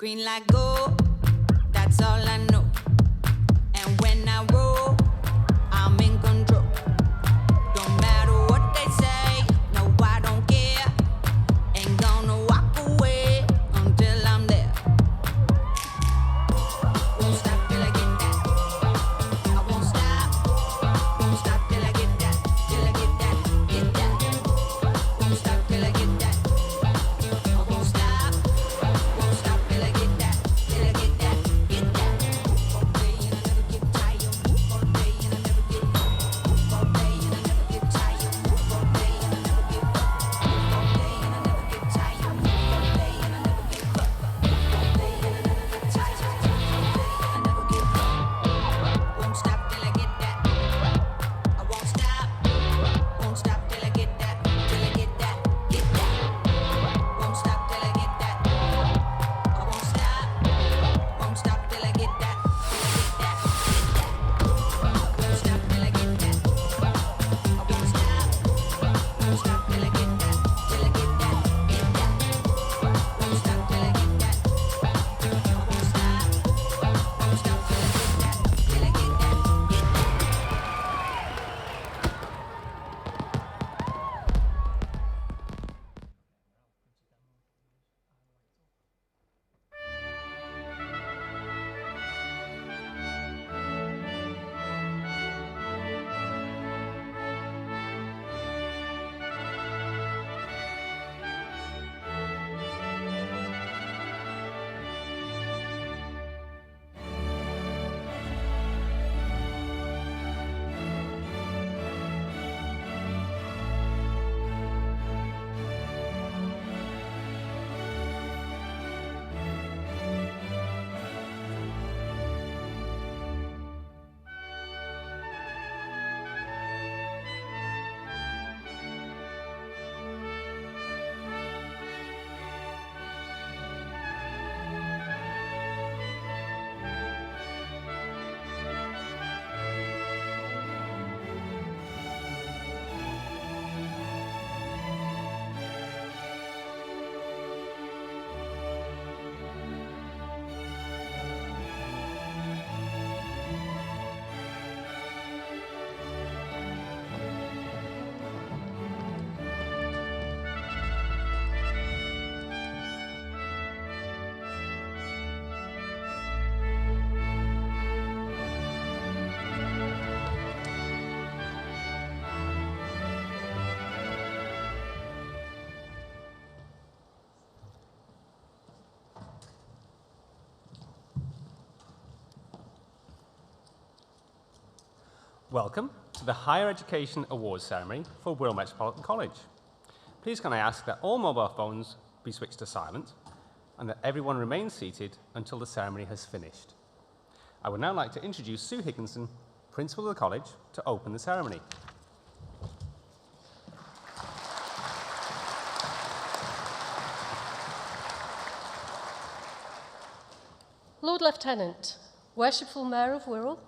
Green light go, that's all I know. And when I roll, I'm in control. Don't matter what they say, no, I don't care. Ain't gonna walk away until I'm there. Won't stop till I get that. I won't stop till I get that. Till I get that, get that. Won't stop till I get that. I won't stop till I get that. Till I get that, get that. All day and I never get tired. All day and I never get. All day and I never get tired. All day and I never get. All day and I never get tired. All day and I never get. All day and I never get tired. All day and I never get. Won't stop till I get that. I won't stop till I get that. Till I get that, get that. Won't stop till I get that. I won't stop till I get that. Till I get that, get that. Won't stop till I get that. I won't stop till I get that. Till I get that, get that. Won't stop till I get that. I won't stop till I get that. Till I get that, get that. Welcome to the Higher Education Awards Ceremony for Wirral Metropolitan College. Please can I ask that all mobile phones be switched to silent and that everyone remain seated until the ceremony has finished. I would now like to introduce Sue Higginson, Principal of the College, to open the ceremony. Lord Lieutenant, Worshipful Mayor of Wirral,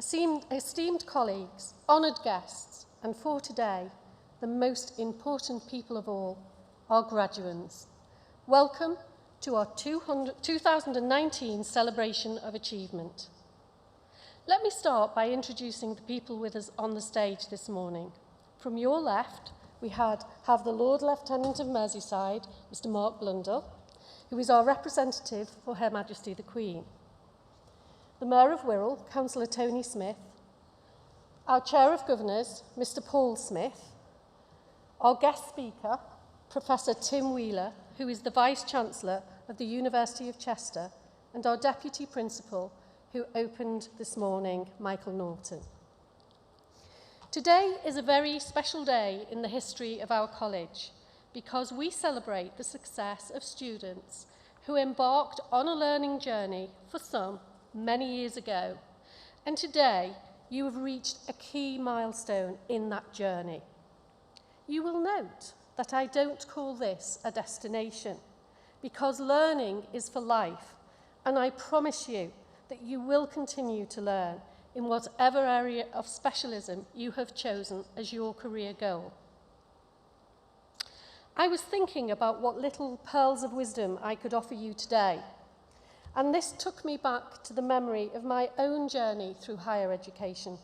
esteemed colleagues, honoured guests, and for today, the most important people of all, our graduates. Welcome to our 2019 Celebration of Achievement. Let me start by introducing the people with us on the stage this morning. From your left, we have the Lord Lieutenant of Merseyside, Mr. Mark Blundell, who is our representative for Her Majesty the Queen. The Mayor of Wirral, Councillor Tony Smith, our Chair of Governors, Mr. Paul Smith, our guest speaker, Professor Tim Wheeler, who is the Vice-Chancellor of the University of Chester, and our Deputy Principal, who opened this morning, Michael Norton. Today is a very special day in the history of our college because we celebrate the success of students who embarked on a learning journey for some many years ago, and today you have reached a key milestone in that journey. You will note that I don't call this a destination because learning is for life, and I promise you that you will continue to learn in whatever area of specialism you have chosen as your career goal. I was thinking about what little pearls of wisdom I could offer you today, And this took me back to the memory of my own journey through higher education.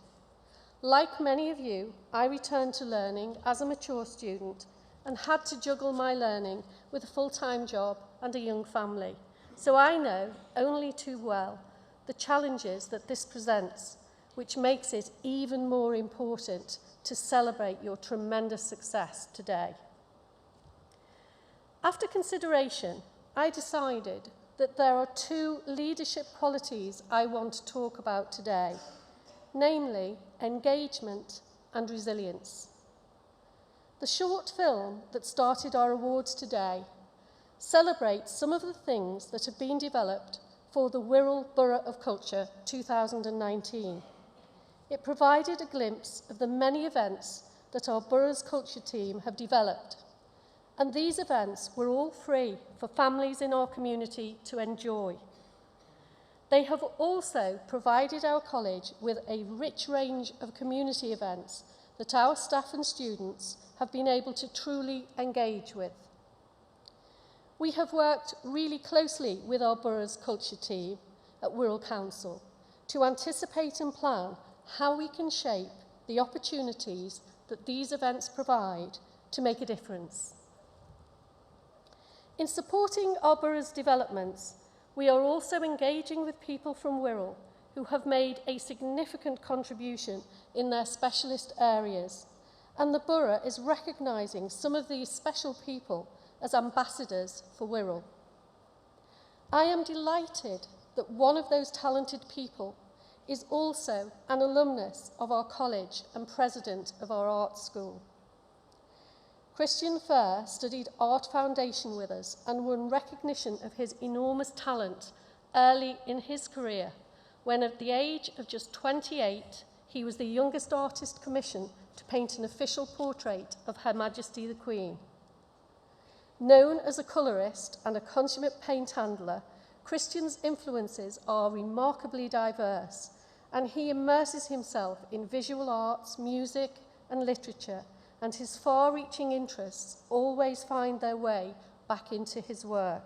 Like many of you, I returned to learning as a mature student and had to juggle my learning with a full-time job and a young family. So I know only too well the challenges that this presents, which makes it even more important to celebrate your tremendous success today. After consideration, I decided that there are two leadership qualities I want to talk about today, namely engagement and resilience. The short film that started our awards today celebrates some of the things that have been developed for the Wirral Borough of Culture 2019. It provided a glimpse of the many events that our borough's culture team have developed, and these events were all free for families in our community to enjoy. They have also provided our college with a rich range of community events that our staff and students have been able to truly engage with. We have worked really closely with our borough's culture team at Wirral Council to anticipate and plan how we can shape the opportunities that these events provide to make a difference. In supporting our borough's developments, we are also engaging with people from Wirral who have made a significant contribution in their specialist areas, and the borough is recognising some of these special people as ambassadors for Wirral. I am delighted that one of those talented people is also an alumnus of our college and president of our art school. Christian Fair studied Art Foundation with us and won recognition of his enormous talent early in his career, when at the age of just 28, he was the youngest artist commissioned to paint an official portrait of Her Majesty the Queen. Known as a colourist and a consummate paint handler, Christian's influences are remarkably diverse, and he immerses himself in visual arts, music, and literature, and his far-reaching interests always find their way back into his work.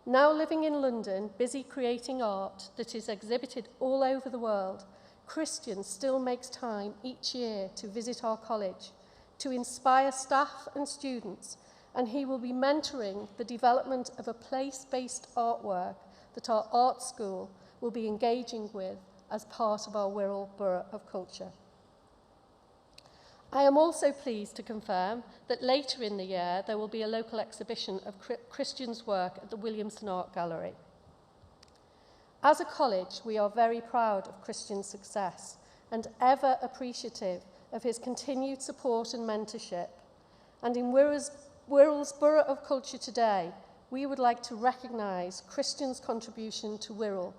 Now living in London, busy creating art that is exhibited all over the world, Christian still makes time each year to visit our college, to inspire staff and students, and he will be mentoring the development of a place-based artwork that our art school will be engaging with as part of our Wirral Borough of Culture. I am also pleased to confirm that later in the year there will be a local exhibition of Christian's work at the Williamson Art Gallery. As a college, we are very proud of Christian's success and ever appreciative of his continued support and mentorship. And in Wirral's Borough of Culture today, we would like to recognise Christian's contribution to Wirral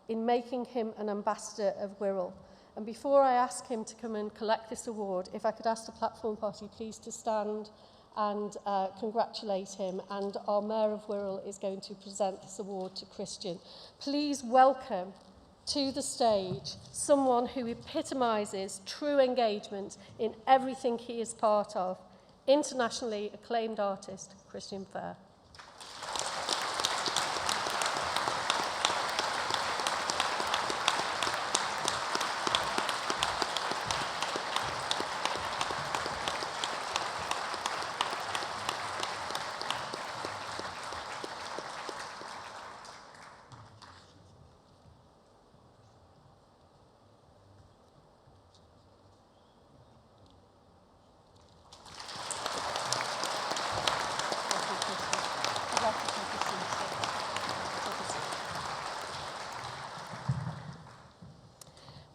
in making him an ambassador of Wirral. And before I ask him to come and collect this award, if I could ask the platform party please to stand and congratulate him. And our Mayor of Wirral is going to present this award to Christian. Please welcome to the stage someone who epitomises true engagement in everything he is part of, internationally acclaimed artist, Christian Fair.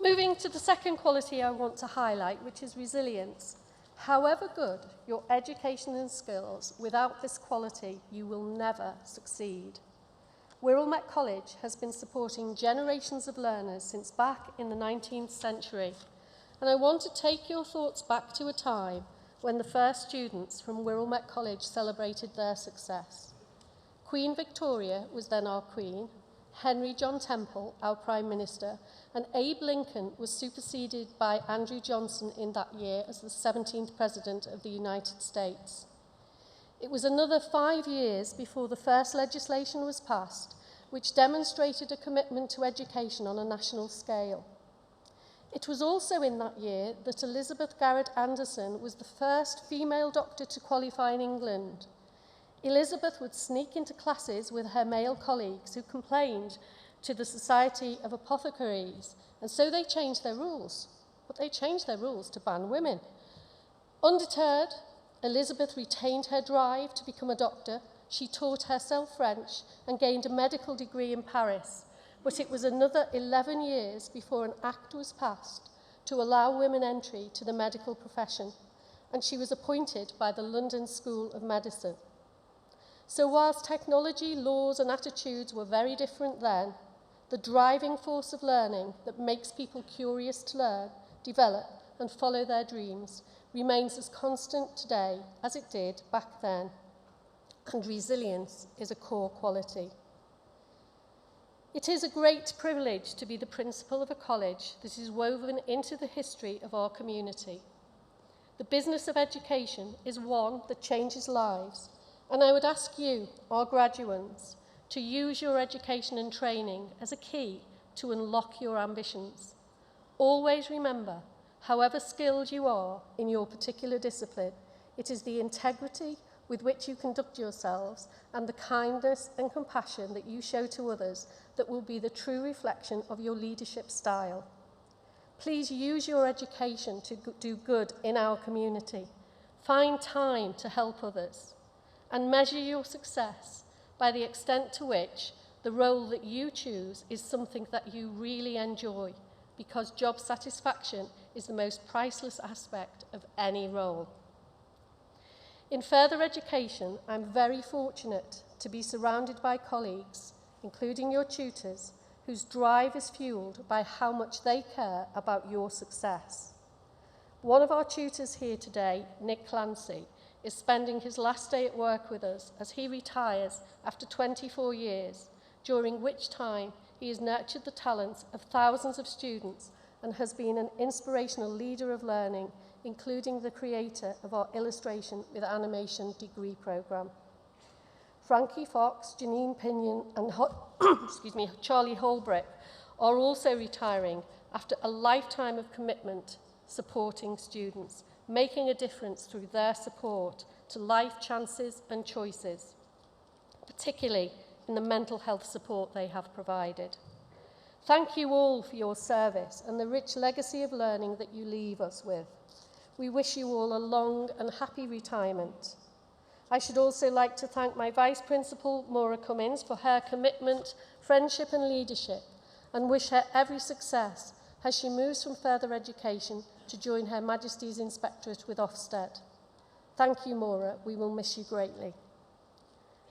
Moving to the second quality I want to highlight, which is resilience. However good your education and skills, without this quality, you will never succeed. Wirral Met College has been supporting generations of learners since back in the 19th century, and I want to take your thoughts back to a time when the first students from Wirral Met College celebrated their success. Queen Victoria was then our Queen, Henry John Temple, our Prime Minister, and Abe Lincoln was superseded by Andrew Johnson in that year as the 17th President of the United States. It was another 5 years before the first legislation was passed, which demonstrated a commitment to education on a national scale. It was also in that year that Elizabeth Garrett Anderson was the first female doctor to qualify in England. Elizabeth would sneak into classes with her male colleagues who complained to the Society of Apothecaries, and so they changed their rules. But they changed their rules to ban women. Undeterred, Elizabeth retained her drive to become a doctor. She taught herself French and gained a medical degree in Paris. But it was another 11 years before an act was passed to allow women entry to the medical profession, and she was appointed by the London School of Medicine. So whilst technology, laws and attitudes were very different then, the driving force of learning that makes people curious to learn, develop and follow their dreams remains as constant today as it did back then, and resilience is a core quality. It is a great privilege to be the principal of a college that is woven into the history of our community. The business of education is one that changes lives, and I would ask you, our graduates, to use your education and training as a key to unlock your ambitions. Always remember, however skilled you are in your particular discipline, it is the integrity with which you conduct yourselves and the kindness and compassion that you show to others that will be the true reflection of your leadership style. Please use your education to do good in our community. Find time to help others and measure your success by the extent to which the role that you choose is something that you really enjoy, because job satisfaction is the most priceless aspect of any role. In further education, I'm very fortunate to be surrounded by colleagues, including your tutors, whose drive is fueled by how much they care about your success. One of our tutors here today, Nick Clancy, is spending his last day at work with us as he retires after 24 years, during which time he has nurtured the talents of thousands of students and has been an inspirational leader of learning, including the creator of our illustration with animation degree program. Frankie Fox, Janine Pinion and Charlie Holbrook are also retiring after a lifetime of commitment supporting students, making a difference through their support to life chances and choices, particularly in the mental health support they have provided. Thank you all for your service and the rich legacy of learning that you leave us with. We wish you all a long and happy retirement. I should also like to thank my Vice Principal, Maura Cummins, for her commitment, friendship and leadership, and wish her every success as she moves from further education to join Her Majesty's Inspectorate with Ofsted. Thank you, Maura. We will miss you greatly.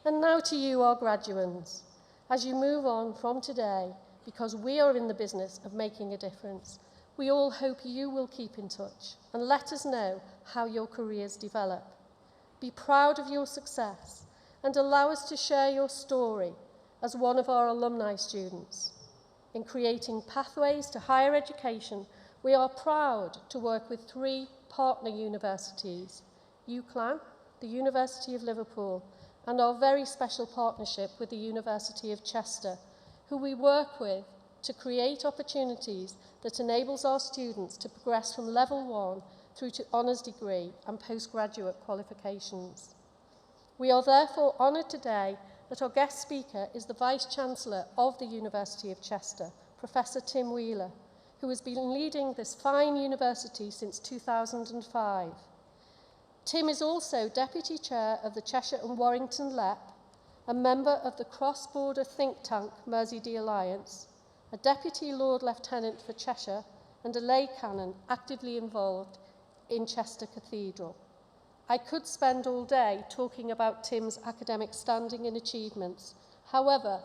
And now to you, our graduates, as you move on from today, because we are in the business of making a difference, we all hope you will keep in touch and let us know how your careers develop. Be proud of your success and allow us to share your story as one of our alumni students. In creating pathways to higher education, we are proud to work with 3 partner universities, UCLan, the University of Liverpool, and our very special partnership with the University of Chester, who we work with to create opportunities that enables our students to progress from level 1 through to honours degree and postgraduate qualifications. We are therefore honoured today that our guest speaker is the Vice-Chancellor of the University of Chester, Professor Tim Wheeler, who has been leading this fine university since 2005. Tim is also Deputy Chair of the Cheshire and Warrington LEP, a member of the cross-border think tank Mersey Alliance, a Deputy Lord Lieutenant for Cheshire, and a lay canon actively involved in Chester Cathedral. I could spend all day talking about Tim's academic standing and achievements. However,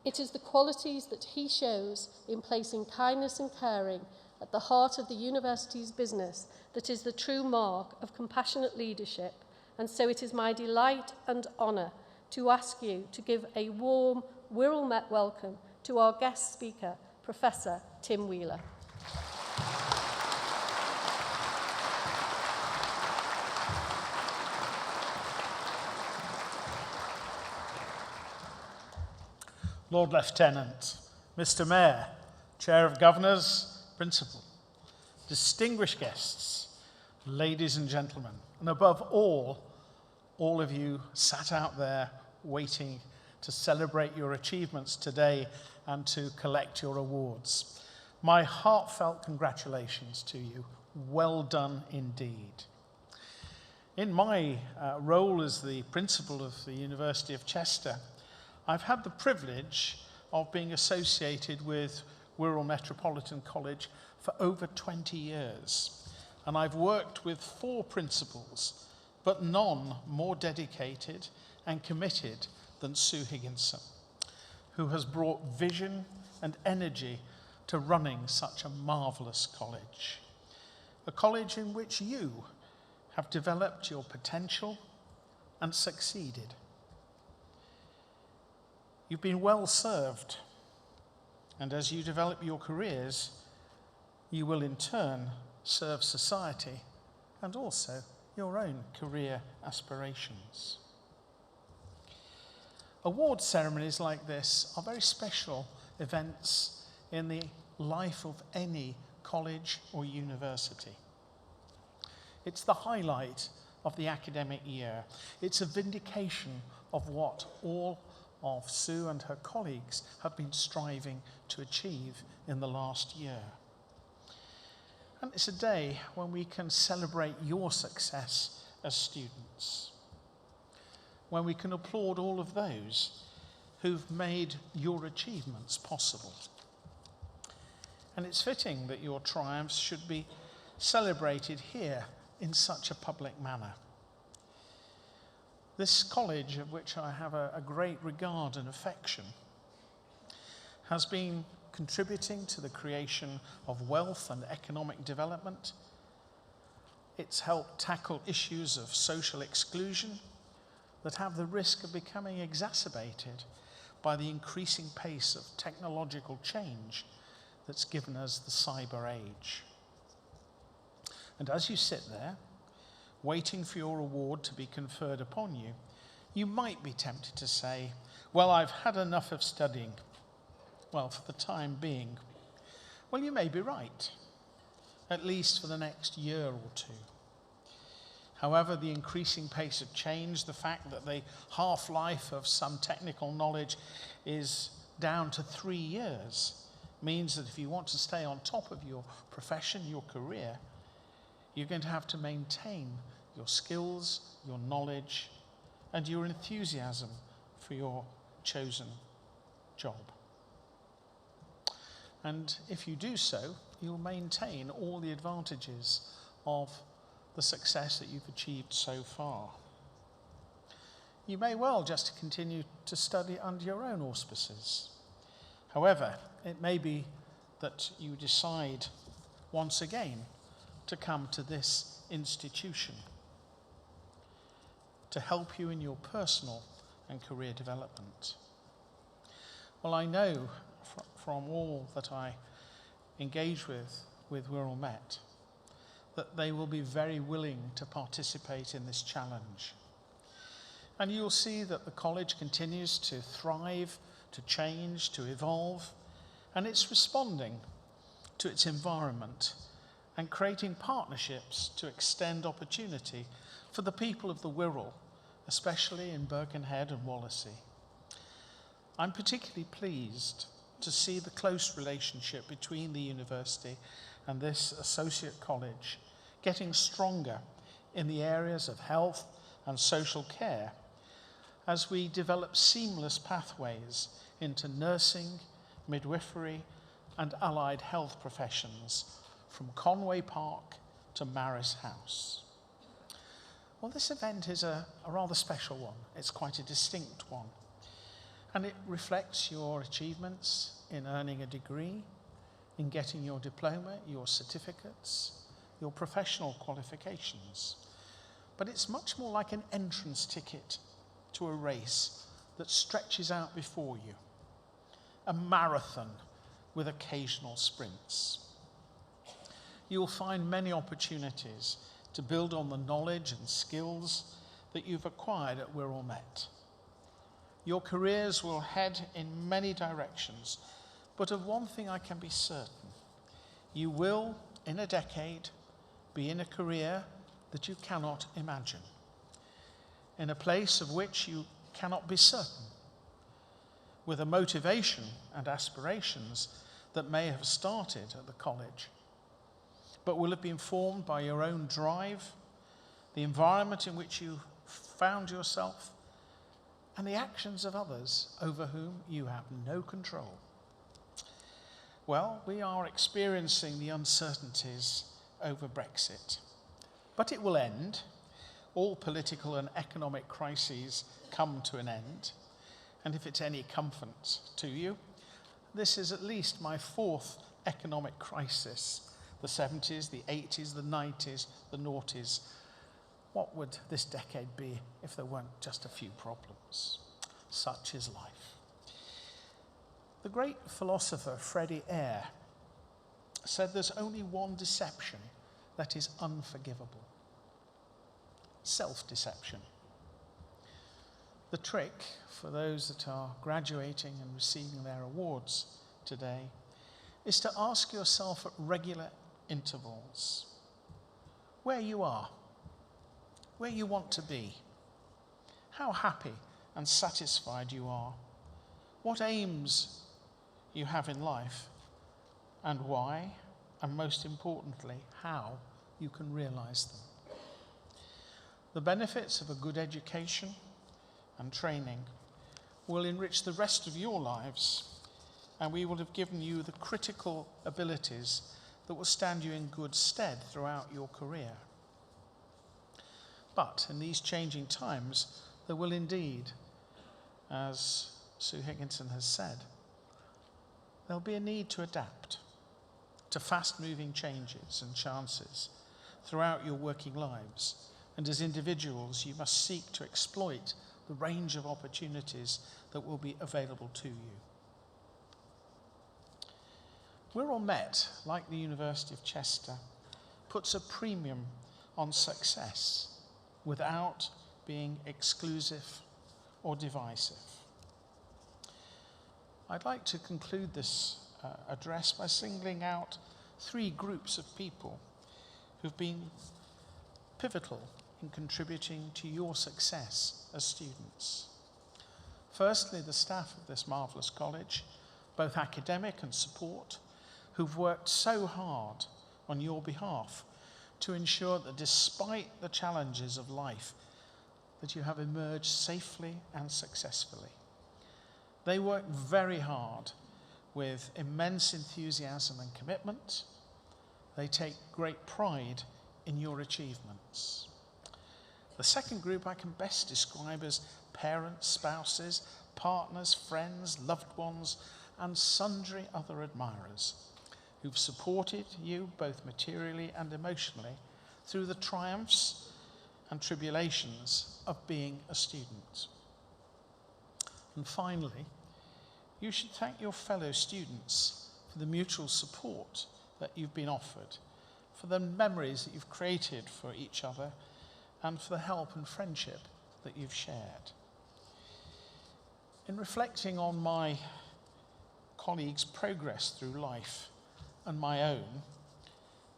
it is the qualities that he shows in placing kindness and caring at the heart of the university's business that is the true mark of compassionate leadership, and so it is my delight and honour to ask you to give a warm Wirral Met welcome to our guest speaker, Professor Tim Wheeler. Lord Lieutenant, Mr. Mayor, Chair of Governors, Principal, distinguished guests, ladies and gentlemen, and above all of you sat out there waiting to celebrate your achievements today and to collect your awards. My heartfelt congratulations to you. Well done indeed. In my role as the principal of the University of Chester, I've had the privilege of being associated with Wirral Metropolitan College for over 20 years. And I've worked with 4 principals, but none more dedicated and committed than Sue Higginson, who has brought vision and energy to running such a marvellous college. A college in which you have developed your potential and succeeded. You've been well served, and as you develop your careers, you will in turn serve society and also your own career aspirations. Award ceremonies like this are very special events in the life of any college or university. It's the highlight of the academic year. It's a vindication of what all of Sue and her colleagues have been striving to achieve in the last year. And it's a day when we can celebrate your success as students, when we can applaud all of those who've made your achievements possible. And it's fitting that your triumphs should be celebrated here in such a public manner. This college, of which I have a great regard and affection, has been contributing to the creation of wealth and economic development. It's helped tackle issues of social exclusion that have the risk of becoming exacerbated by the increasing pace of technological change that's given us the cyber age. And as you sit there, waiting for your award to be conferred upon you, you might be tempted to say, well, I've had enough of studying. Well, for the time being. Well, you may be right, at least for the next year or 2. However, the increasing pace of change, the fact that the half-life of some technical knowledge is down to 3 years, means that if you want to stay on top of your profession, your career, you're going to have to maintain your skills, your knowledge, and your enthusiasm for your chosen job. And if you do so, you'll maintain all the advantages of the success that you've achieved so far. You may well just continue to study under your own auspices. However, it may be that you decide once again to come to this institution to help you in your personal and career development. Well, I know from all that I engage with Wirral Met that they will be very willing to participate in this challenge. And you'll see that the college continues to thrive, to change, to evolve, and it's responding to its environment and creating partnerships to extend opportunity for the people of the Wirral, especially in Birkenhead and Wallasey. I'm particularly pleased to see the close relationship between the university and this associate college getting stronger in the areas of health and social care as we develop seamless pathways into nursing, midwifery, and allied health professions from Conway Park to Maris House. Well, this event is a rather special one. It's quite a distinct one. And it reflects your achievements in earning a degree, in getting your diploma, your certificates, your professional qualifications. But it's much more like an entrance ticket to a race that stretches out before you, a marathon with occasional sprints. You'll find many opportunities to build on the knowledge and skills that you've acquired at Wirral Met. Your careers will head in many directions, but of one thing I can be certain. You will, in a decade, be in a career that you cannot imagine, in a place of which you cannot be certain, with a motivation and aspirations that may have started at the college, but will have been formed by your own drive, the environment in which you found yourself, and the actions of others over whom you have no control. Well, we are experiencing the uncertainties over Brexit, but it will end. All political and economic crises come to an end, and if it's any comfort to you, this is at least my fourth economic crisis. The 70s, the 80s, the 90s, the noughties. What would this decade be if there weren't just a few problems? Such is life. The great philosopher Freddie Eyre said there's only one deception that is unforgivable: self-deception. The trick for those that are graduating and receiving their awards today is to ask yourself at regular intervals where you are, where you want to be, how happy and satisfied you are, what aims you have in life, and why, and most importantly, how you can realize them. The benefits of a good education and training will enrich the rest of your lives, and we will have given you the critical abilities that will stand you in good stead throughout your career. But in these changing times, there will indeed, as Sue Higginson has said, there'll be a need to adapt to fast-moving changes and chances throughout your working lives. And as individuals, you must seek to exploit the range of opportunities that will be available to you. Wirral Met, like the University of Chester, puts a premium on success without being exclusive or divisive. I'd like to conclude this address by singling out three groups of people who've been pivotal in contributing to your success as students. Firstly, the staff of this marvellous college, both academic and support, who've worked so hard on your behalf to ensure that despite the challenges of life, that you have emerged safely and successfully. They work very hard with immense enthusiasm and commitment. They take great pride in your achievements. The second group I can best describe as parents, spouses, partners, friends, loved ones, and sundry other admirers who've supported you both materially and emotionally through the triumphs and tribulations of being a student. And finally, you should thank your fellow students for the mutual support that you've been offered, for the memories that you've created for each other, and for the help and friendship that you've shared. In reflecting on my colleagues' progress through life and my own,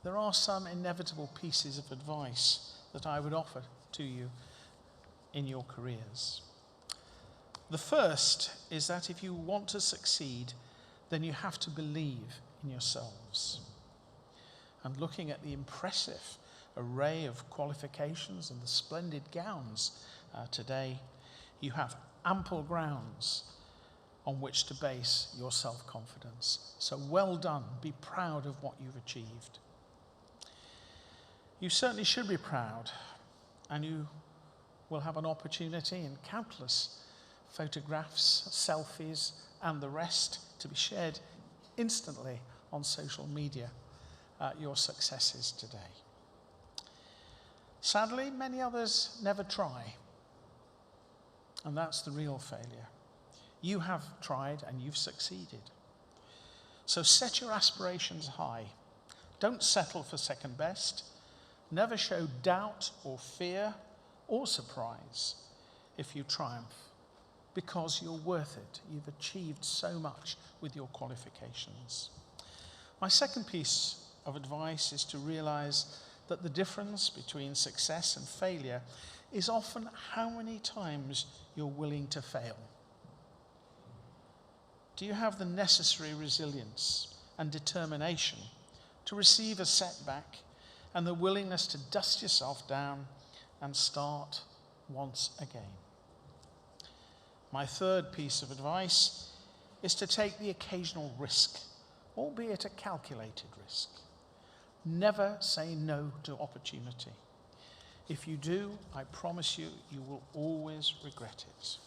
there are some inevitable pieces of advice that I would offer to you in your careers. The first is that if you want to succeed, then you have to believe in yourselves. And looking at the impressive array of qualifications and the splendid gowns today, you have ample grounds on which to base your self-confidence. So well done. Be proud of what you've achieved. You certainly should be proud, and you will have an opportunity in countless photographs, selfies, and the rest to be shared instantly on social media, your successes today. Sadly, many others never try, and that's the real failure. You have tried and you've succeeded. So set your aspirations high. Don't settle for second best. Never show doubt or fear or surprise if you triumph. because you're worth it. You've achieved so much with your qualifications. My second piece of advice is to realize that the difference between success and failure is often how many times you're willing to fail. Do you have the necessary resilience and determination to receive a setback and the willingness to dust yourself down and start once again? My third piece of advice is to take the occasional risk, albeit a calculated risk. Never say no to opportunity. If you do, I promise you, you will always regret it.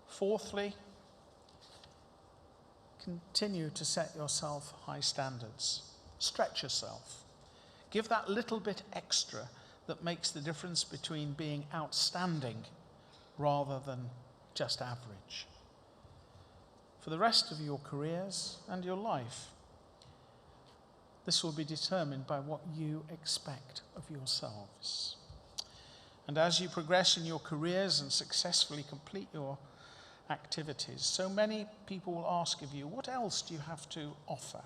Fourthly, continue to set yourself high standards. Stretch yourself. Give that little bit extra that makes the difference between being outstanding rather than just average. For the rest of your careers and your life, this will be determined by what you expect of yourselves. And as you progress in your careers and successfully complete your activities, so many people will ask of you, what else do you have to offer?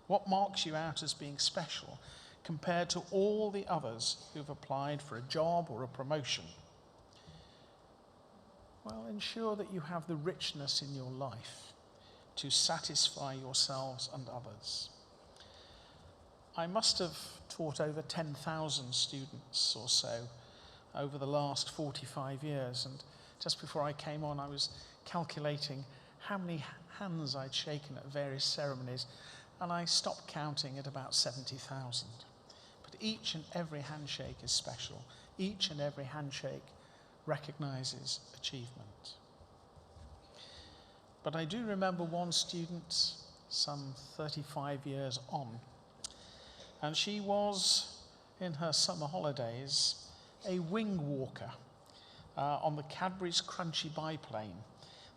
What marks you out as being special compared to all the others who've applied for a job or a promotion? Well, ensure that you have the richness in your life to satisfy yourselves and others. I must have taught over 10,000 students or so over the last 45 years, and just before I came on, I was calculating how many hands I'd shaken at various ceremonies, and I stopped counting at about 70,000. But each and every handshake is special. Each and every handshake recognizes achievement. But I do remember one student some 35 years on, and she was, in her summer holidays, a wing walker on the Cadbury's Crunchy biplane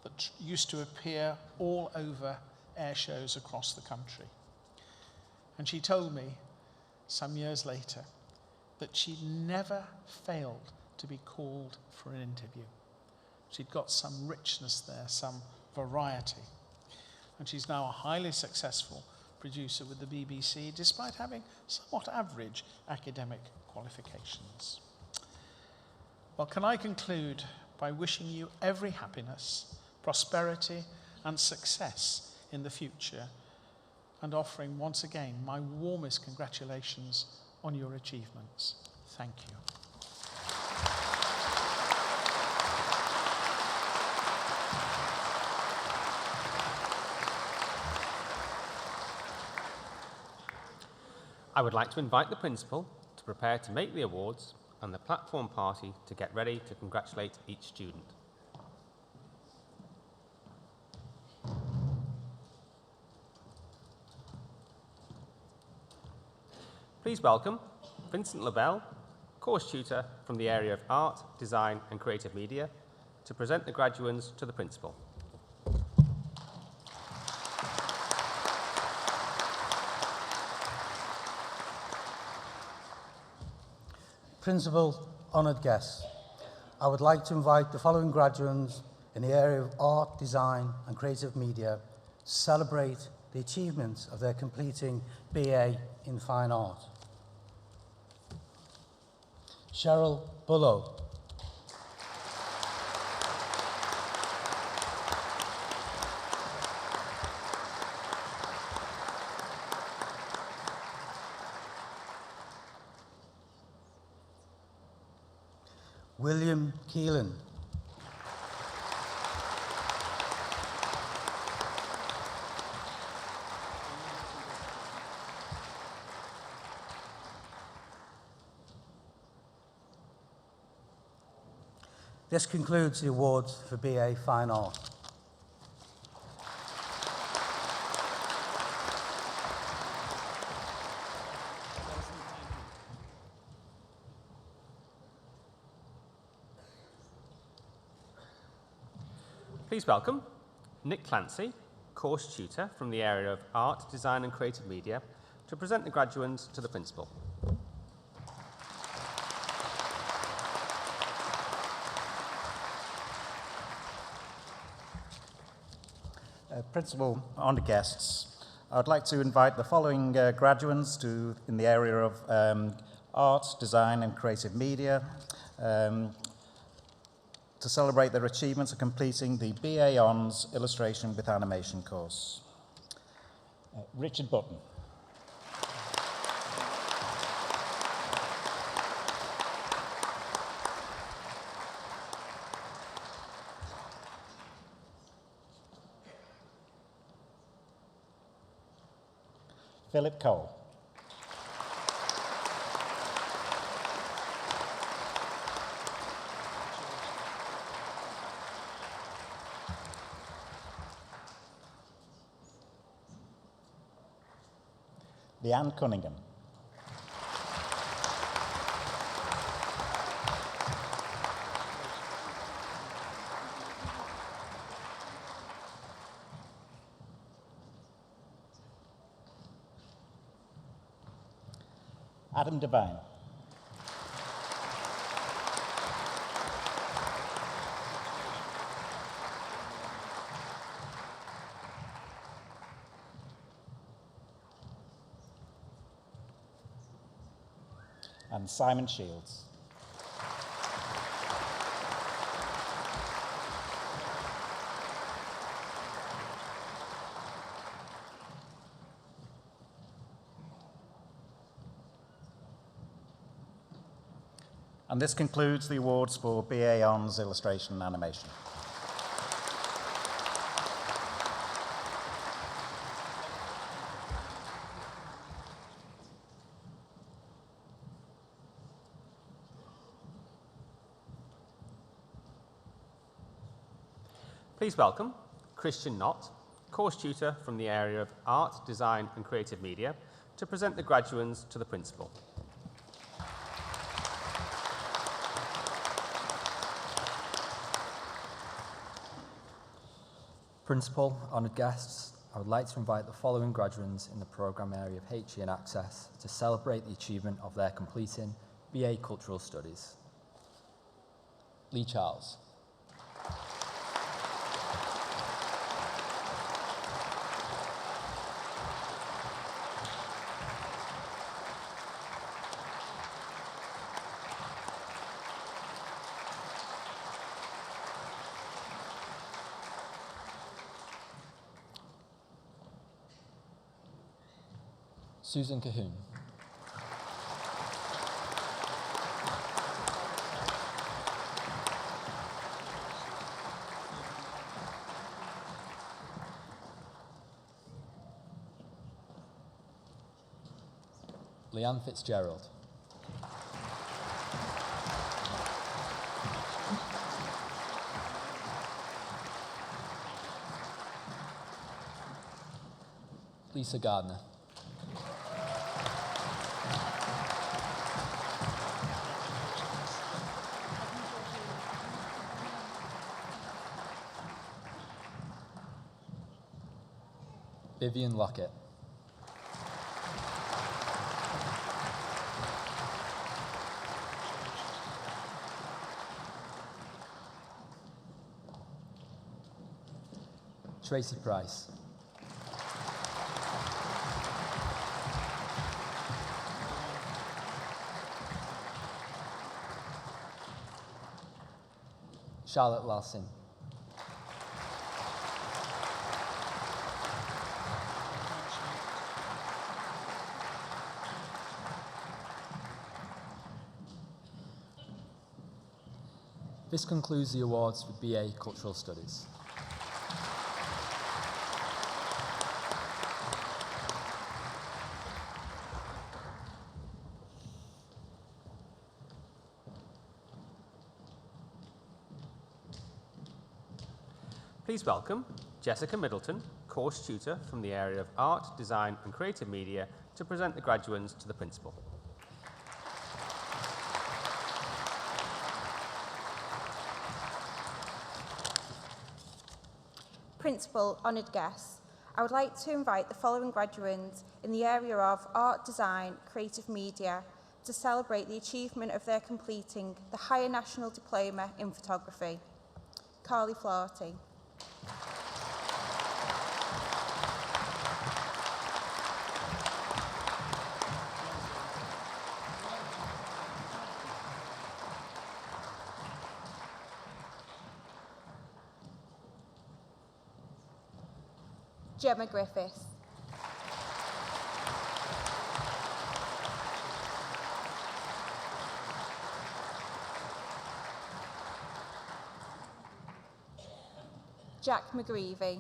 that used to appear all over air shows across the country. And she told me some years later that she'd never failed to be called for an interview. She'd got some richness there, some variety. And she's now a highly successful producer with the BBC, despite having somewhat average academic qualifications. Well, can I conclude by wishing you every happiness, prosperity, and success in the future, and offering once again my warmest congratulations on your achievements. Thank you. I would like to invite the principal to prepare to make the awards and the platform party to get ready to congratulate each student. Please welcome Vincent Labelle, course tutor from the area of Art, Design and Creative Media, to present the graduands to the principal. Principal, honoured guests, I would like to invite the following graduates in the area of art, design and creative media to celebrate the achievements of their completing BA in Fine Art. Cheryl Bullough. William Keelan. This concludes the awards for BA Fine Art. Please welcome Nick Clancy, course tutor from the area of Art, Design and Creative Media, to present the graduands to the principal. Principal, honoured guests, I would like to invite the following graduates in the area of art, design and creative media to celebrate their achievements of completing the BA Honours Illustration with Animation course. Richard Button. Philip Cole. Leanne Cunningham. Adam Devine. And Simon Shields. And this concludes the awards for BA Honours Illustration and Animation. Please welcome Christian Knott, course tutor from the area of art, design and creative media, to present the graduands to the principal. Principal, honoured guests, I would like to invite the following graduands in the programme area of HE and Access to celebrate the achievement of their completing BA Cultural Studies. Lee Charles. Susan Cahoon. Leanne Fitzgerald. Lisa Gardner. Vivian Lockett. Tracy Price. Charlotte Larson. This concludes the awards for BA Cultural Studies. Please welcome Jessica Middleton, course tutor from the area of art, design and creative media, to present the graduands to the principal. Principal, honoured guests, I would like to invite the following graduates in the area of art, design, creative media to celebrate the achievement of their completing the Higher National Diploma in Photography. Carly Flaherty. Gemma Griffiths. Jack McGreevy.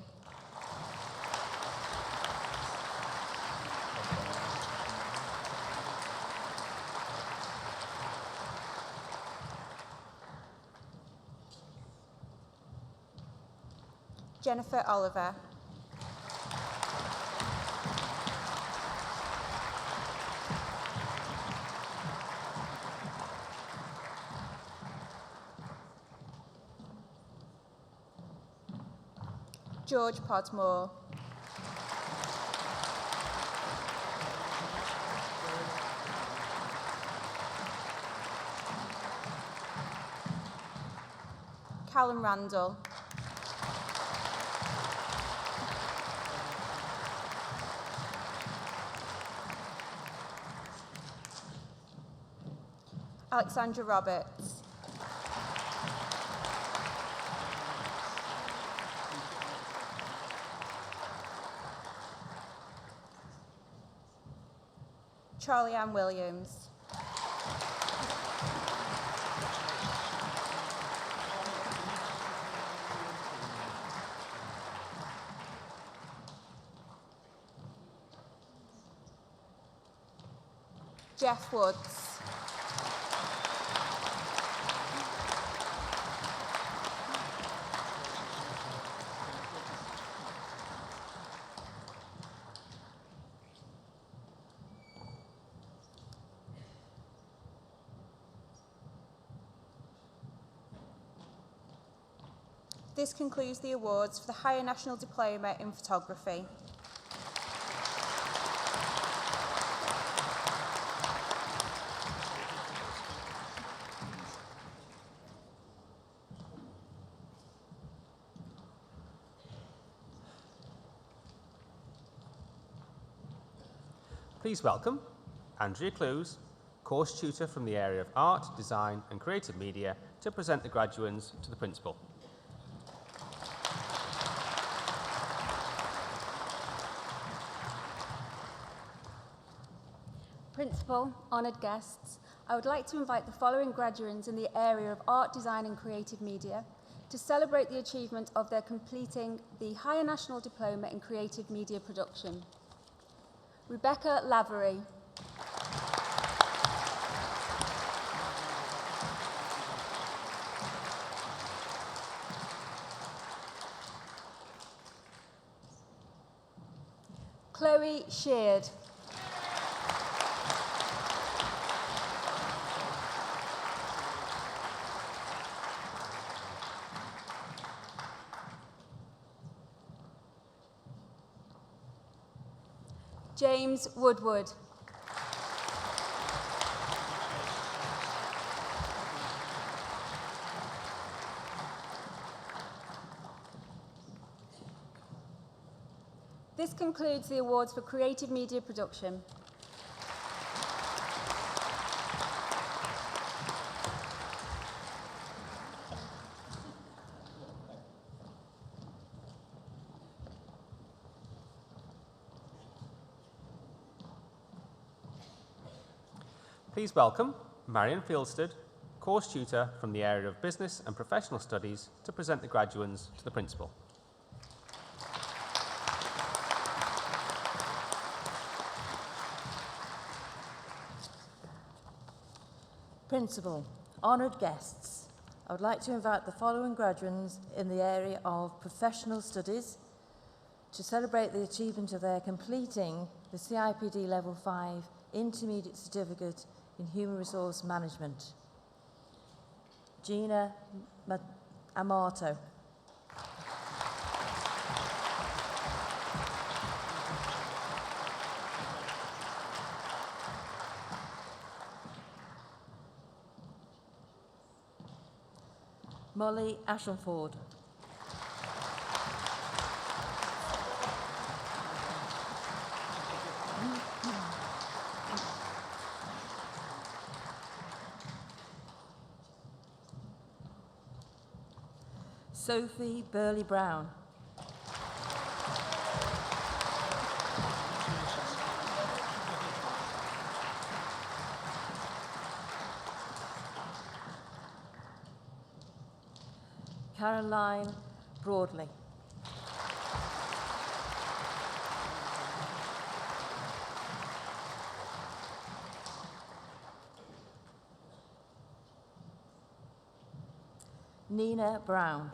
Jennifer Oliver. George Podmore. Callum Randall. Alexandra Roberts. Charlie Ann Williams. Jeff Woods. This concludes the awards for the Higher National Diploma in Photography. Please welcome Andrea Clues, course tutor from the area of Art, Design and Creative Media, to present the graduands to the Principal. Principal, honoured guests, I would like to invite the following graduands in the area of Art, Design and Creative Media to celebrate the achievement of their completing the Higher National Diploma in Creative Media Production. Rebecca Lavery. Chloe Sheard. James Woodward. This concludes the awards for creative media production. Please welcome Marion Fieldstead, course tutor from the area of Business and Professional Studies, to present the graduands to the Principal. Principal, honoured guests, I would like to invite the following graduands in the area of Professional Studies to celebrate the achievement of their completing the CIPD Level 5 Intermediate Certificate in Human Resource Management. Gina Amato. Molly Ashenford. Sophie Burley-Brown. Caroline Broadley. Nina Brown.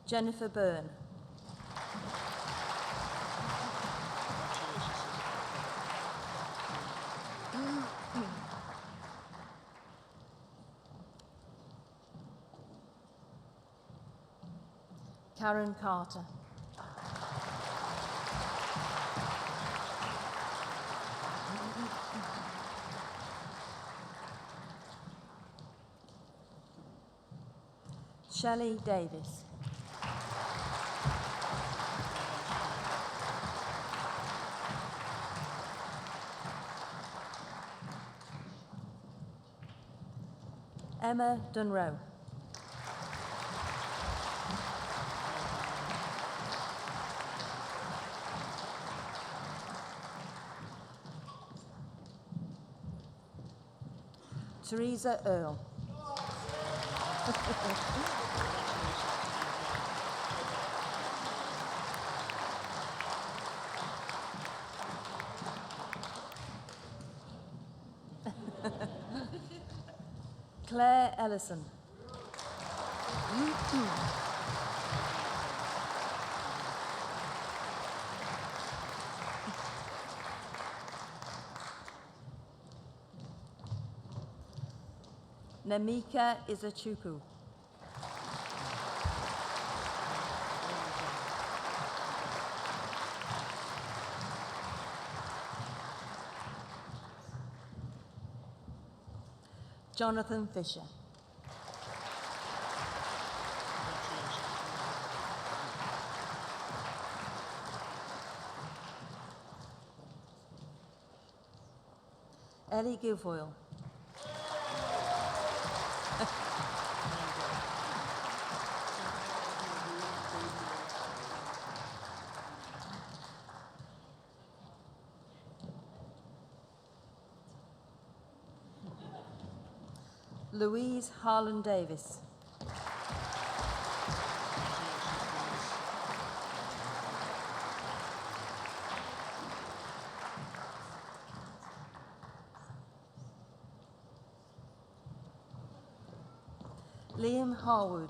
Jennifer Byrne. Karen Carter. Shelley Davis. Emma Dunrow. Teresa Earle. Claire Ellison. Namika Izachuku. Jonathan Fisher. Ellie Guilfoyle. Louise Harlan Davis. Liam Harwood.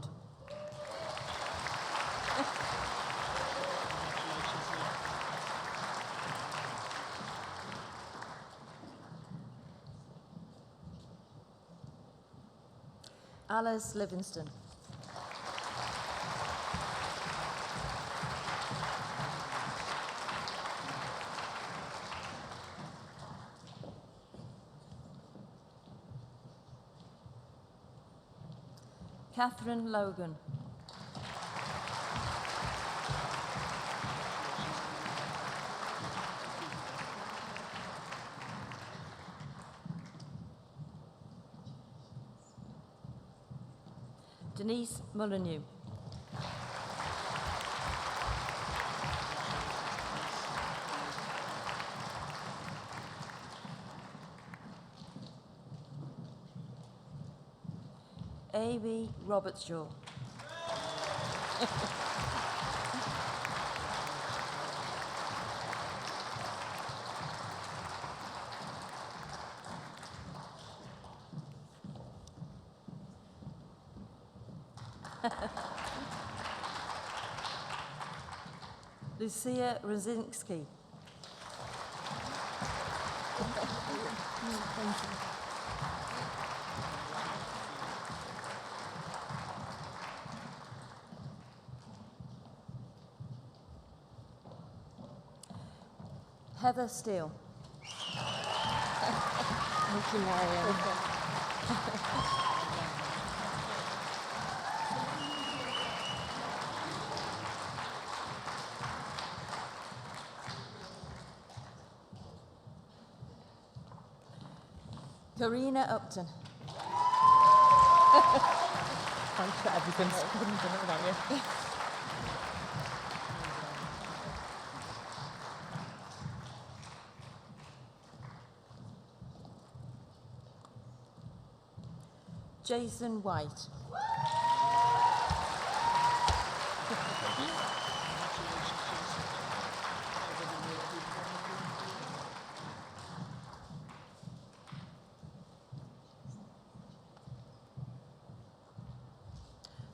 Alice Livingston. Catherine Logan. Denise Molyneux. Amy Robertshaw. Lucia Rosinski. Heather Steele. Thank you, Marion. Karina Upton. Thanks for everything. Couldn't have done it without you. Jason White.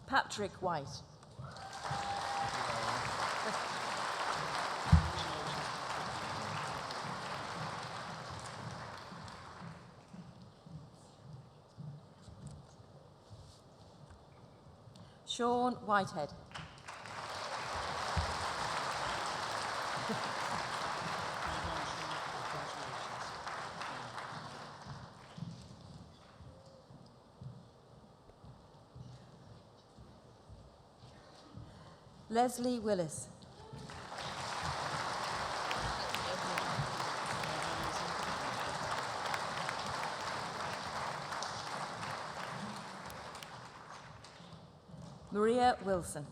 Patrick White. Sean Whitehead. Leslie Willis. Maria Wilson.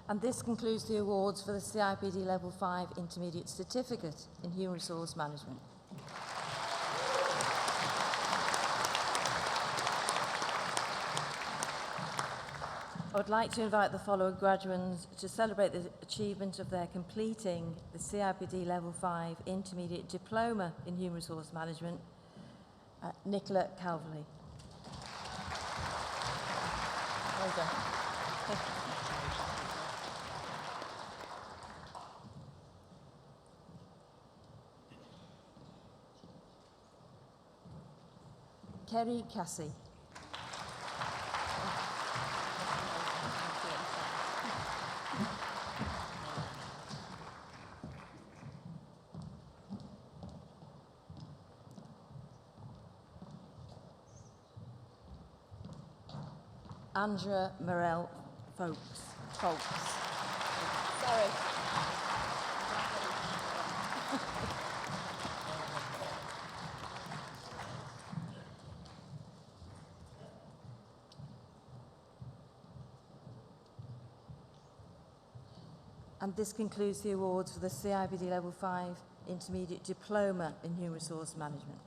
And this concludes the awards for the CIPD Level 5 Intermediate Certificate in Human Resource Management. I would like to invite the following graduates to celebrate the achievement of their completing the CIPD Level 5 Intermediate Diploma in Human Resource Management, Nicola Calverley. Well done. Kerry Cassie. Andrea Morel Folks. Sorry. And this concludes the awards for the CIPD Level 5 Intermediate Diploma in Human Resource Management.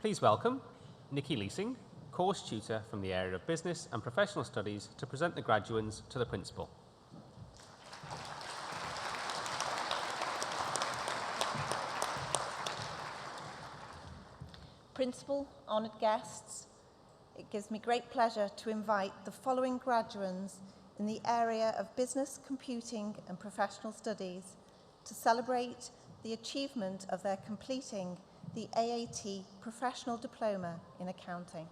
Please welcome Nikki Leasing, course tutor from the area of Business and Professional Studies, to present the graduands to the Principal. Principal, honoured guests, it gives me great pleasure to invite the following graduands in the area of Business, Computing and Professional Studies to celebrate the achievement of their completing the AAT Professional Diploma in Accounting.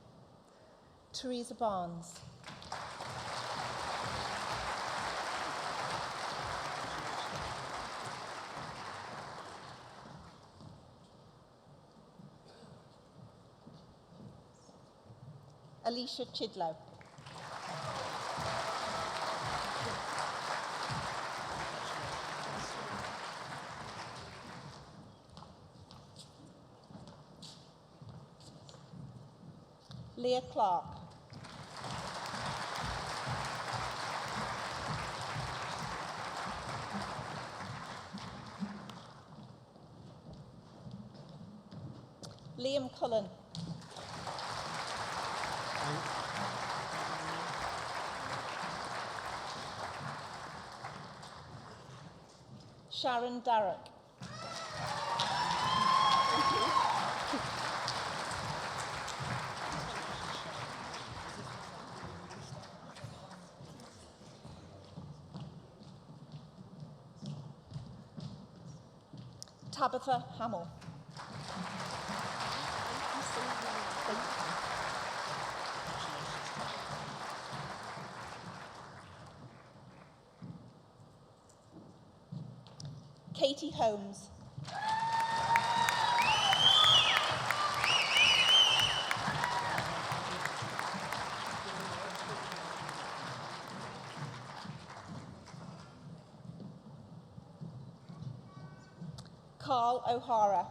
Teresa Barnes. Alicia Chidlow. Leah Clark. Liam Cullen. Sharon Darroch. Tabitha Hamill. Katie Holmes. Carl O'Hara.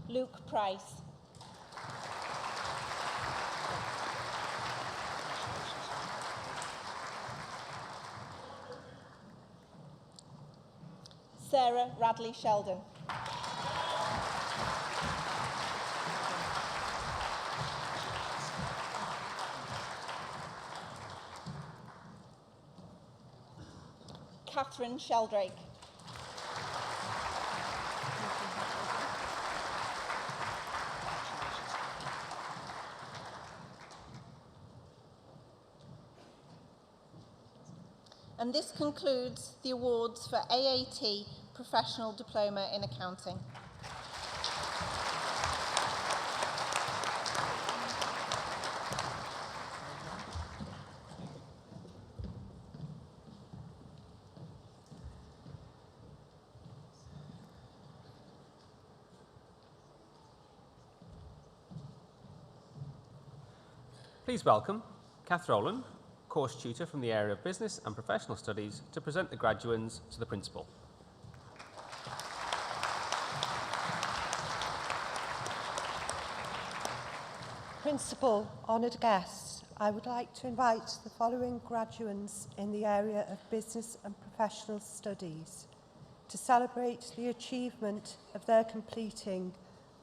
Luke Price. Sarah Radley Sheldon. Catherine Sheldrake. And this concludes the awards for AAT Professional Diploma in Accounting. Please welcome Kath Rowland, course tutor from the area of Business and Professional Studies, to present the graduands to the Principal. Principal, honoured guests, I would like to invite the following graduands in the area of Business and Professional Studies to celebrate the achievement of their completing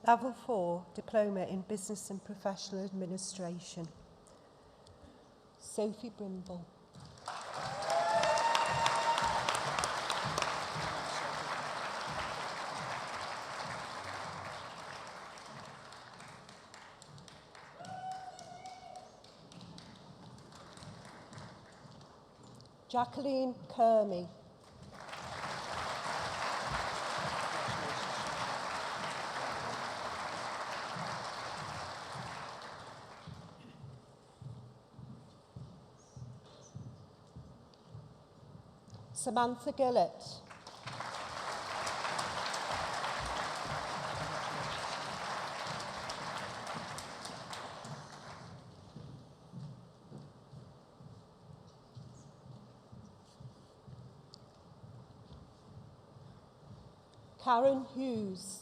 Level 4 Diploma in Business and Professional Administration. Sophie Brimble. Jacqueline Kermy. Samantha Gillett. Karen Hughes.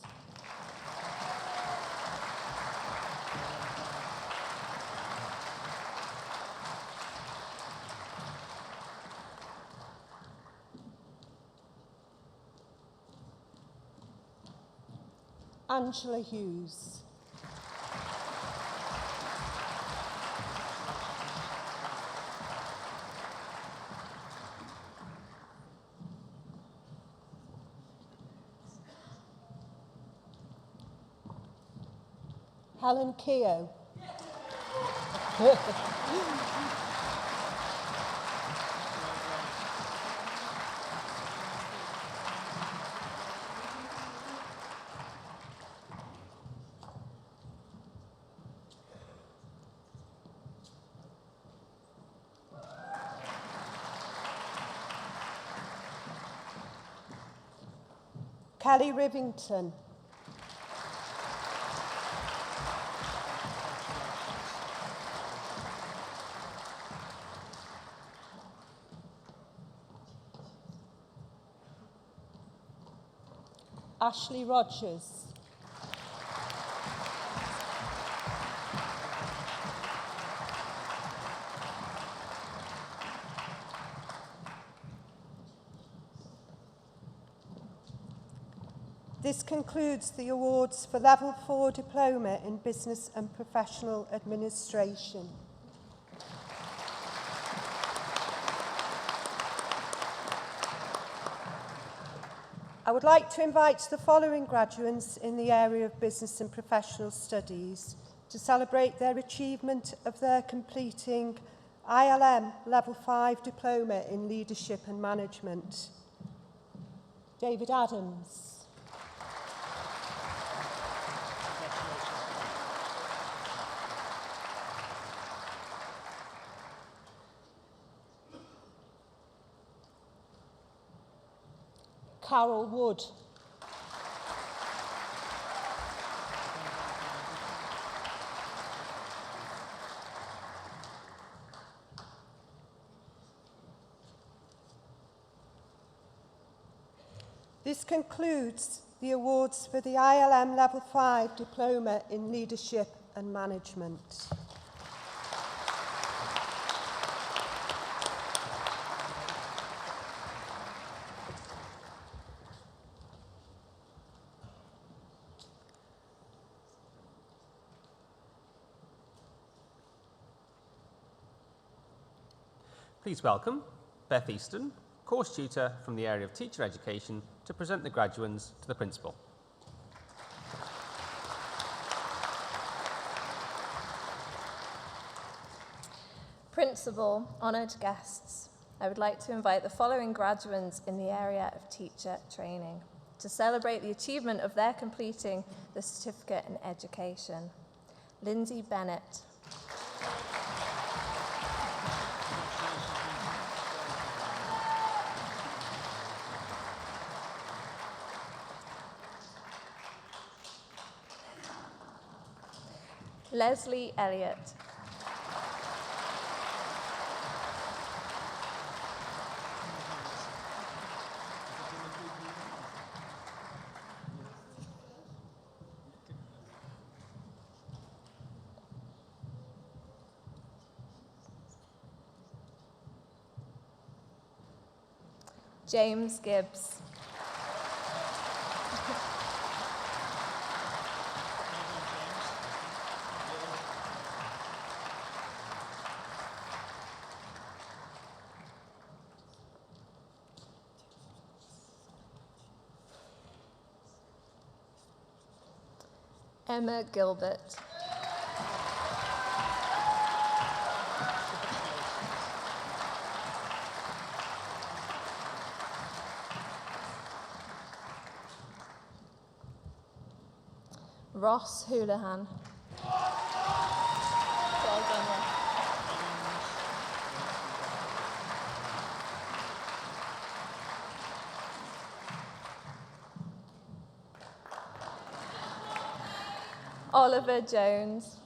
Angela Hughes. Helen Keogh. Kelly Rivington. Ashley Rogers. This concludes the awards for Level 4 Diploma in Business and Professional Administration. I would like to invite the following graduates in the area of Business and Professional Studies to celebrate their achievement of their completing ILM Level 5 Diploma in Leadership and Management. David Adams. Carol Wood. This concludes the awards for the ILM Level 5 Diploma in Leadership and Management. Please welcome Beth Easton, course tutor from the area of teacher education, to present the graduates to the principal. Principal, honoured guests, I would like to invite the following graduates in the area of teacher training to celebrate the achievement of their completing the certificate in education. Lindsay Bennett. Leslie Elliott. James Gibbs. Emma Gilbert. Ross Houlihan. Well done, Ross. Oliver Jones.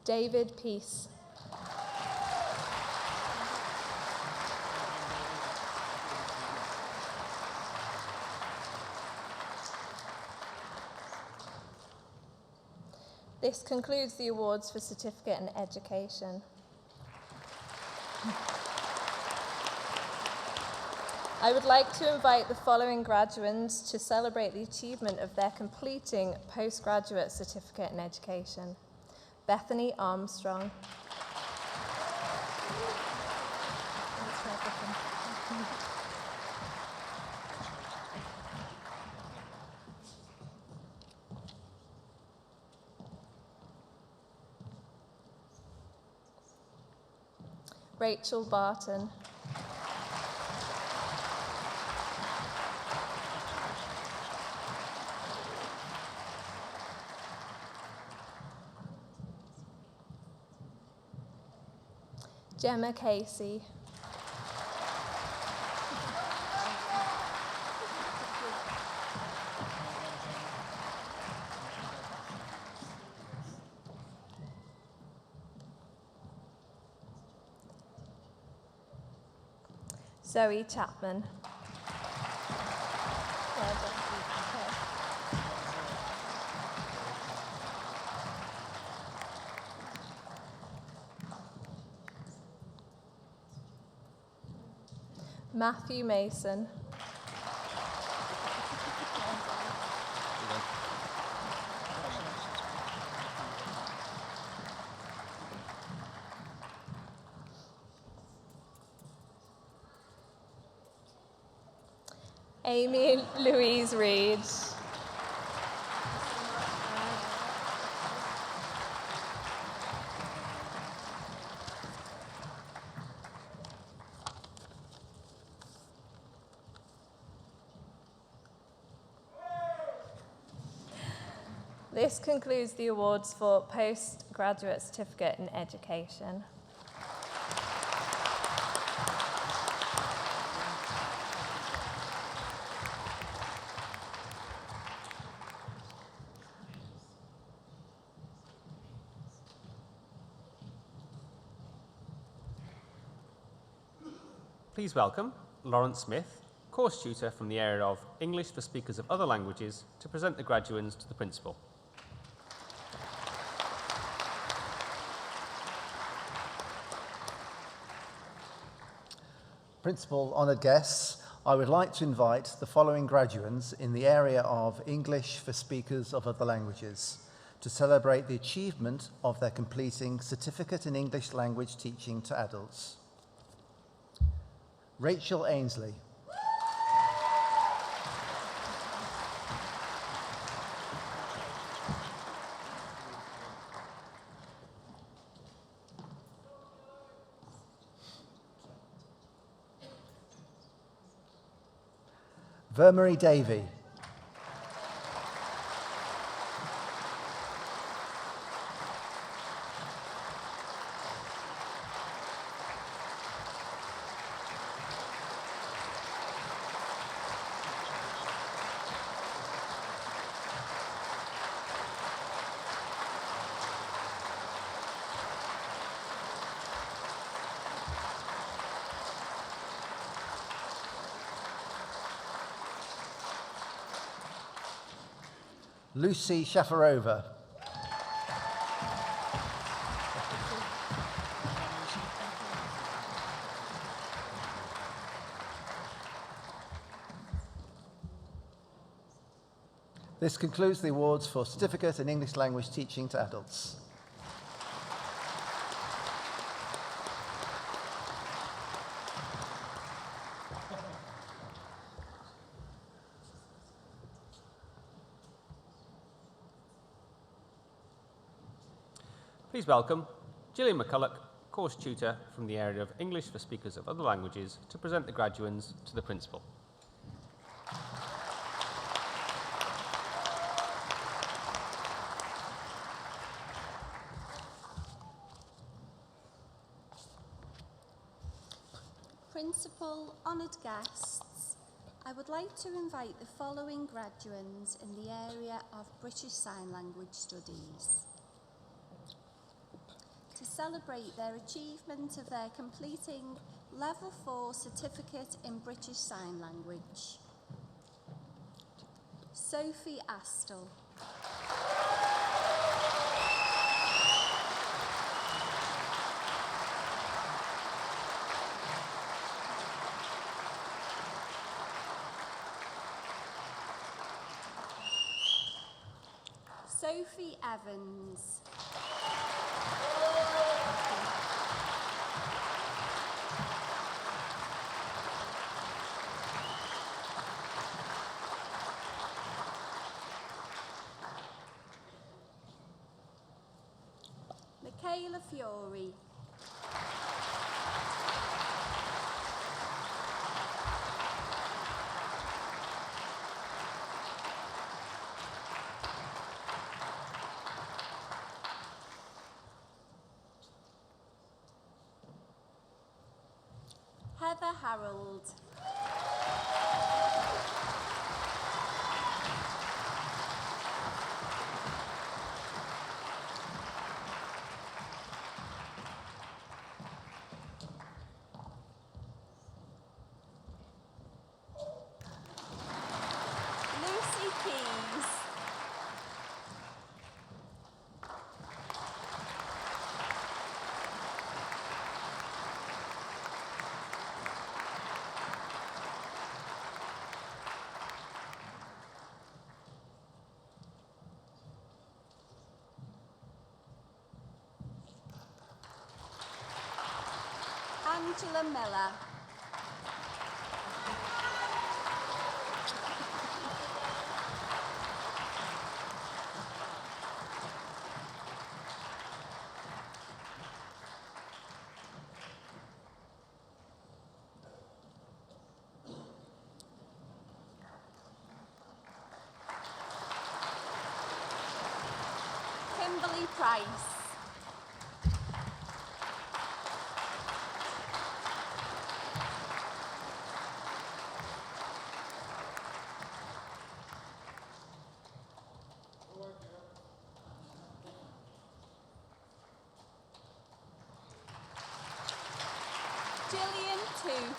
David Peace. This concludes the awards for certificate in education. I would like to invite the following graduates to celebrate the achievement of their completing postgraduate certificate in education. Bethany Armstrong. Rachel Barton. Gemma Casey. Zoe Chapman. Matthew Mason. Amy Louise Reed. This concludes the awards for postgraduate certificate in education. Please welcome Lawrence Smith, course tutor from the area of English for speakers of other languages, to present the graduands to the principal. Principal, honoured guests, I would like to invite the following graduands in the area of English for speakers of other languages to celebrate the achievement of their completing Certificate in English Language Teaching to Adults. Rachel Ainsley. Vermarie Davey. Lucy Shafarova. This concludes the awards for Certificate in English Language Teaching to Adults. Please welcome Gillian McCulloch, course tutor from the area of English for speakers of other languages, to present the graduands to the principal. Principal, honoured guests, I would like to invite the following graduands in the area of British Sign Language Studies to celebrate their achievement of their completing Level 4 Certificate in British Sign Language. Sophie Astle. Sophie Evans. Michaela Fiore. Heather Harold. Lucy Keys. Angela Miller. Rice. Gillian 2.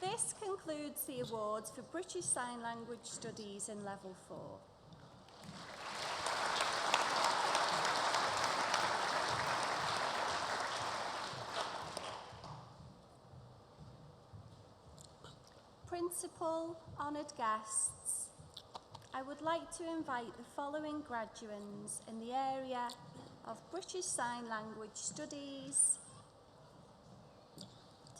This concludes the awards for British Sign Language Studies in Level 4. Principal, honoured guests, I would like to invite the following graduates in the area of British Sign Language Studies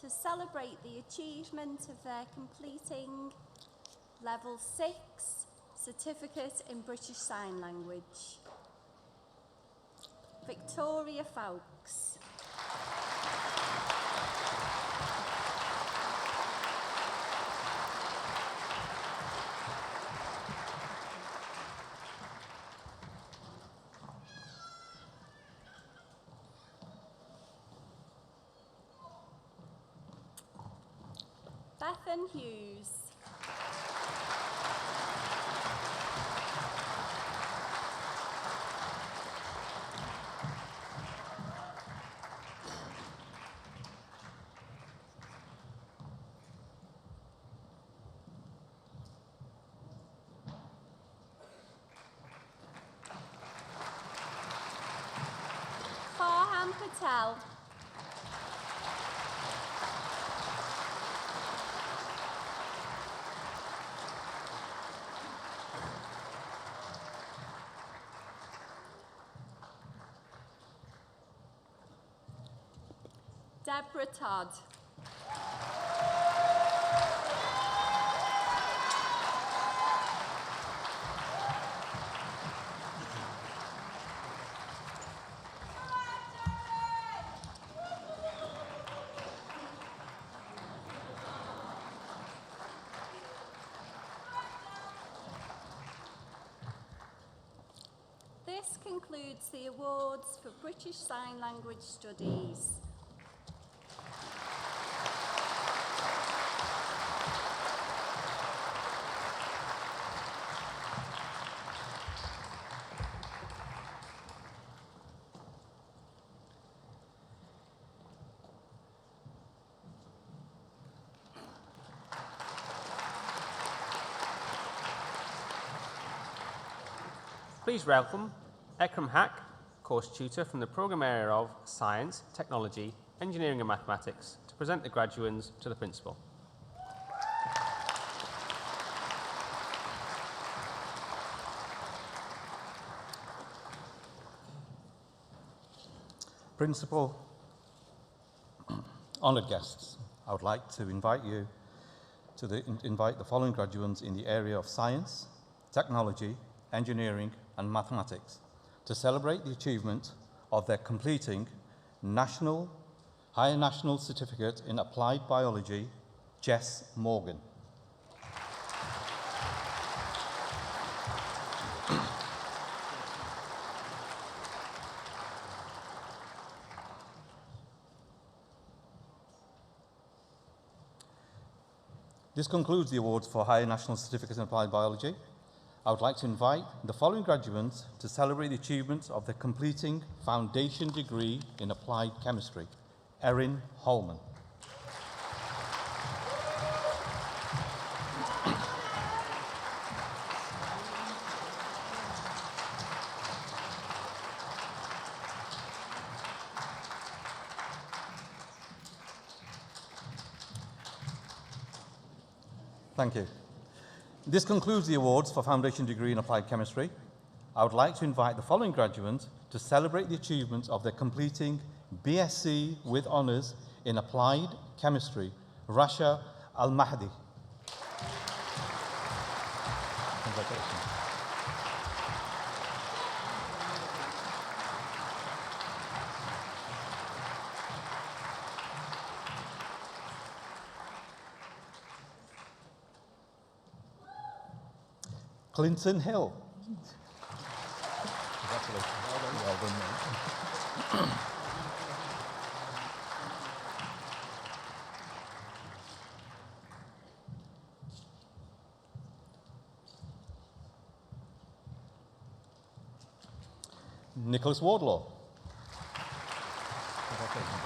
to celebrate the achievement of their completing Level 6 Certificate in British Sign Language. Victoria Fowkes. Bethan Hughes. Farhan Patel. Deborah Todd. This concludes the awards for British Sign Language Studies. Please welcome Ekram Hack, course tutor from the programme area of Science, Technology, Engineering and Mathematics, to present the graduands to the principal. Principal, honoured guests, I would like to invite you to invite the following graduates in the area of Science, Technology, Engineering and Mathematics to celebrate the achievement of their completing Higher National Certificate in Applied Biology, Jess Morgan. This concludes the awards for Higher National Certificates in Applied Biology. I would like to invite the following graduates to celebrate the achievements of their completing foundation degree in applied chemistry. Erin Holman. Thank you. This concludes the awards for Foundation Degree in Applied Chemistry. I would like to invite the following graduates to celebrate the achievements of their completing BSc with Honours in Applied Chemistry, Rasha Al-Mahdi. Congratulations. Clinton Hill. Congratulations. Well done, mate. Nicholas Wardlaw. Congratulations.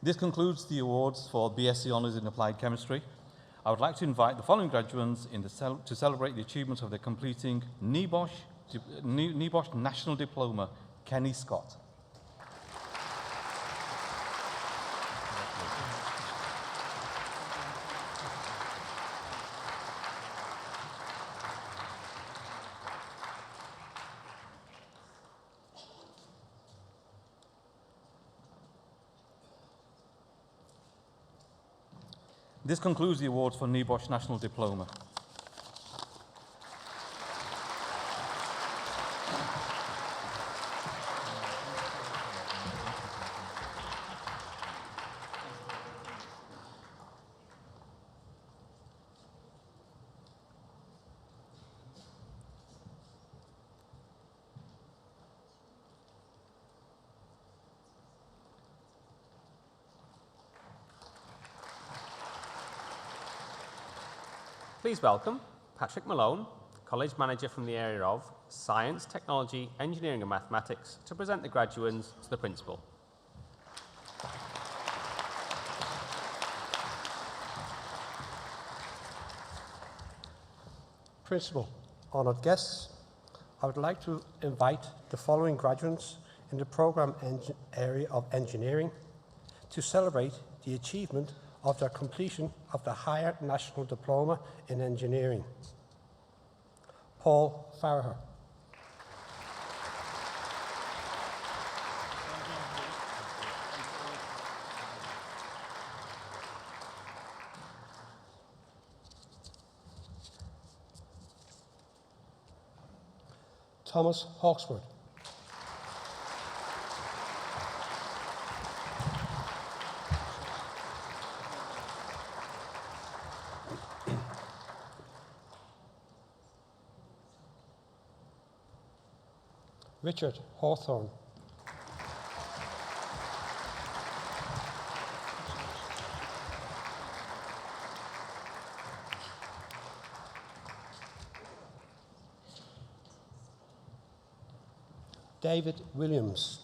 This concludes the awards for BSc Honours in Applied Chemistry. I would like to invite the following graduates to celebrate the achievements of their completing NEBOSH National Diploma, Kenny Scott. This concludes the awards for NEBOSH National Diploma. Please welcome Patrick Malone, College Manager from the area of Science, Technology, Engineering and Mathematics, to present the graduates to the Principal. Principal, honoured guests, I would like to invite the following graduates in the programme area of engineering to celebrate the achievement of their completion of the Higher National Diploma in Engineering. Paul Farrer. Thomas Hawksworth. Richard Hawthorne. David Williams.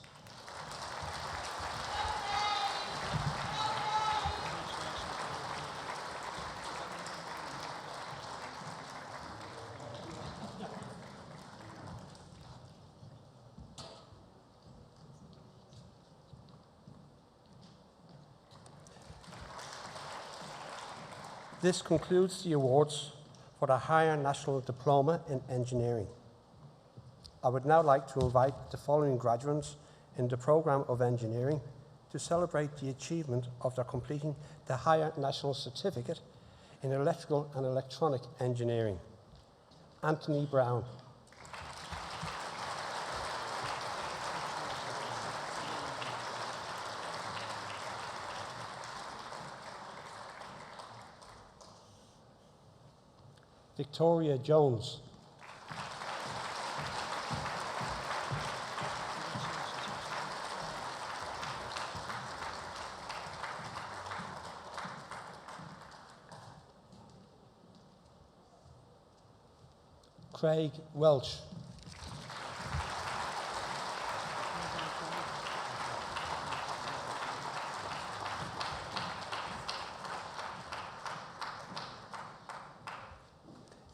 This concludes the awards for the Higher National Diploma in Engineering. I would now like to invite the following graduates in the programme of engineering to celebrate the achievement of their completing the Higher National Certificate in Electrical and Electronic Engineering. Anthony Brown. Victoria Jones. Craig Welch.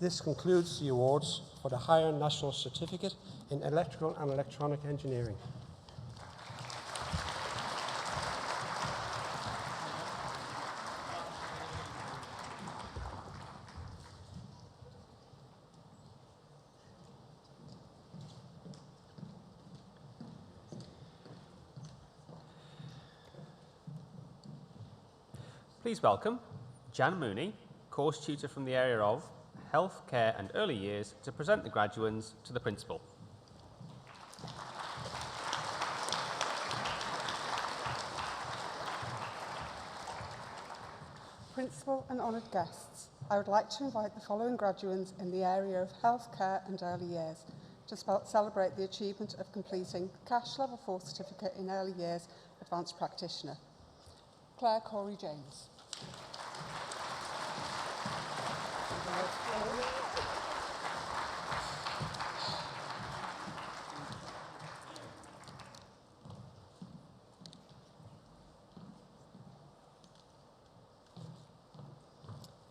This concludes the awards for the Higher National Certificate in Electrical and Electronic Engineering. Please welcome Jan Mooney, course tutor from the area of Health, Care and Early Years, to present the graduands to the Principal. Principal and honoured guests, I would like to invite the following graduates in the area of healthcare and early years to celebrate the achievement of completing Cash Level 4 Certificate in Early Years Advanced Practitioner. Claire Corey James.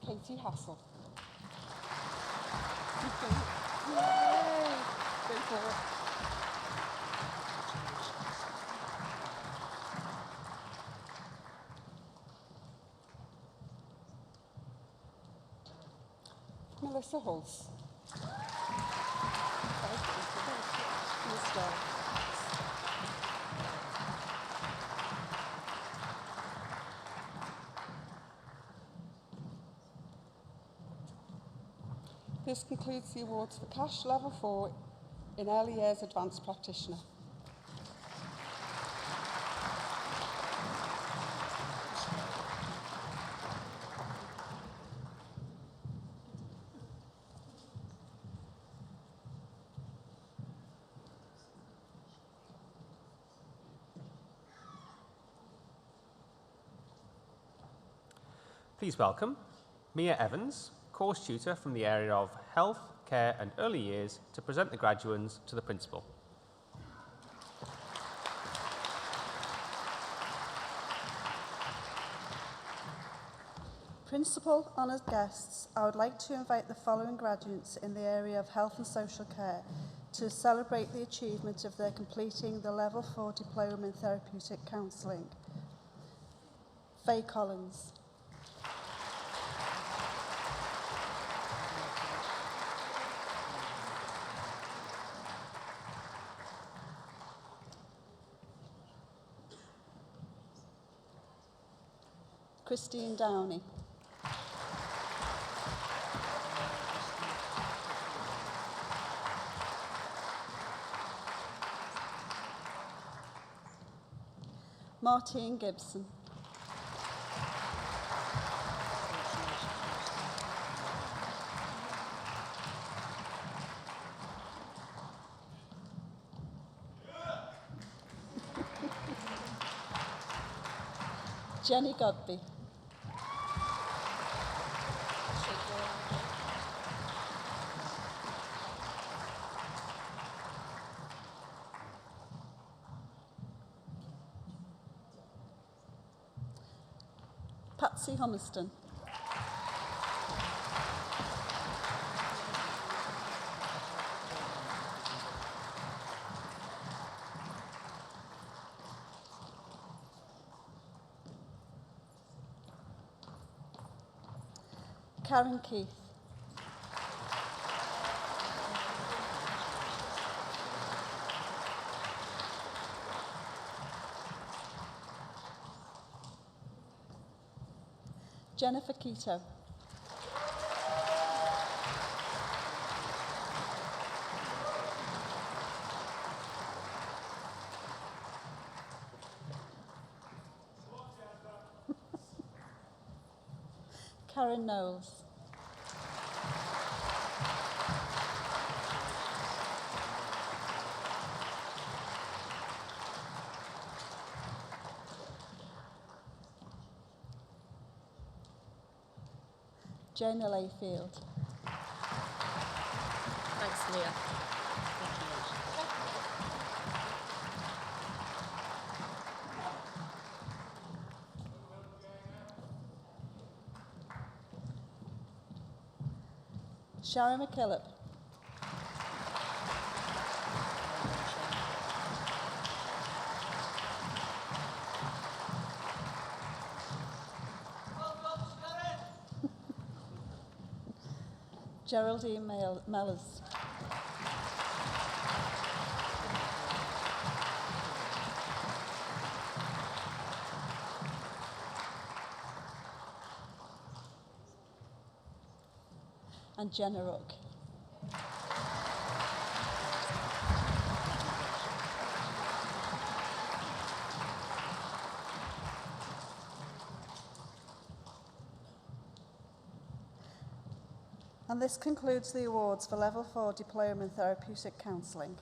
Katie Hassel. Yay! Go for it. Melissa Hulse. This concludes the awards for Cash Level 4 in Early Years Advanced Practitioner. Please welcome Mia Evans, course tutor from the area of Health, Care and Early Years, to present the graduands to the Principal. Principal, honoured guests, I would like to invite the following graduates in the area of health and social care to celebrate the achievement of their completing the Level 4 Diploma in Therapeutic Counselling. Faye Collins. Christine Downey. Martine Gibson. Jenny Godby. Patsy Humiston. Karen Keith. Jennifer Keto. Karen Knowles. Jonah Layfield. Thanks, Leah. Sharon McKillop. Geraldine Mellors. and Jenna Rook. And this concludes the awards for Level 4 Diploma in Therapeutic Counselling.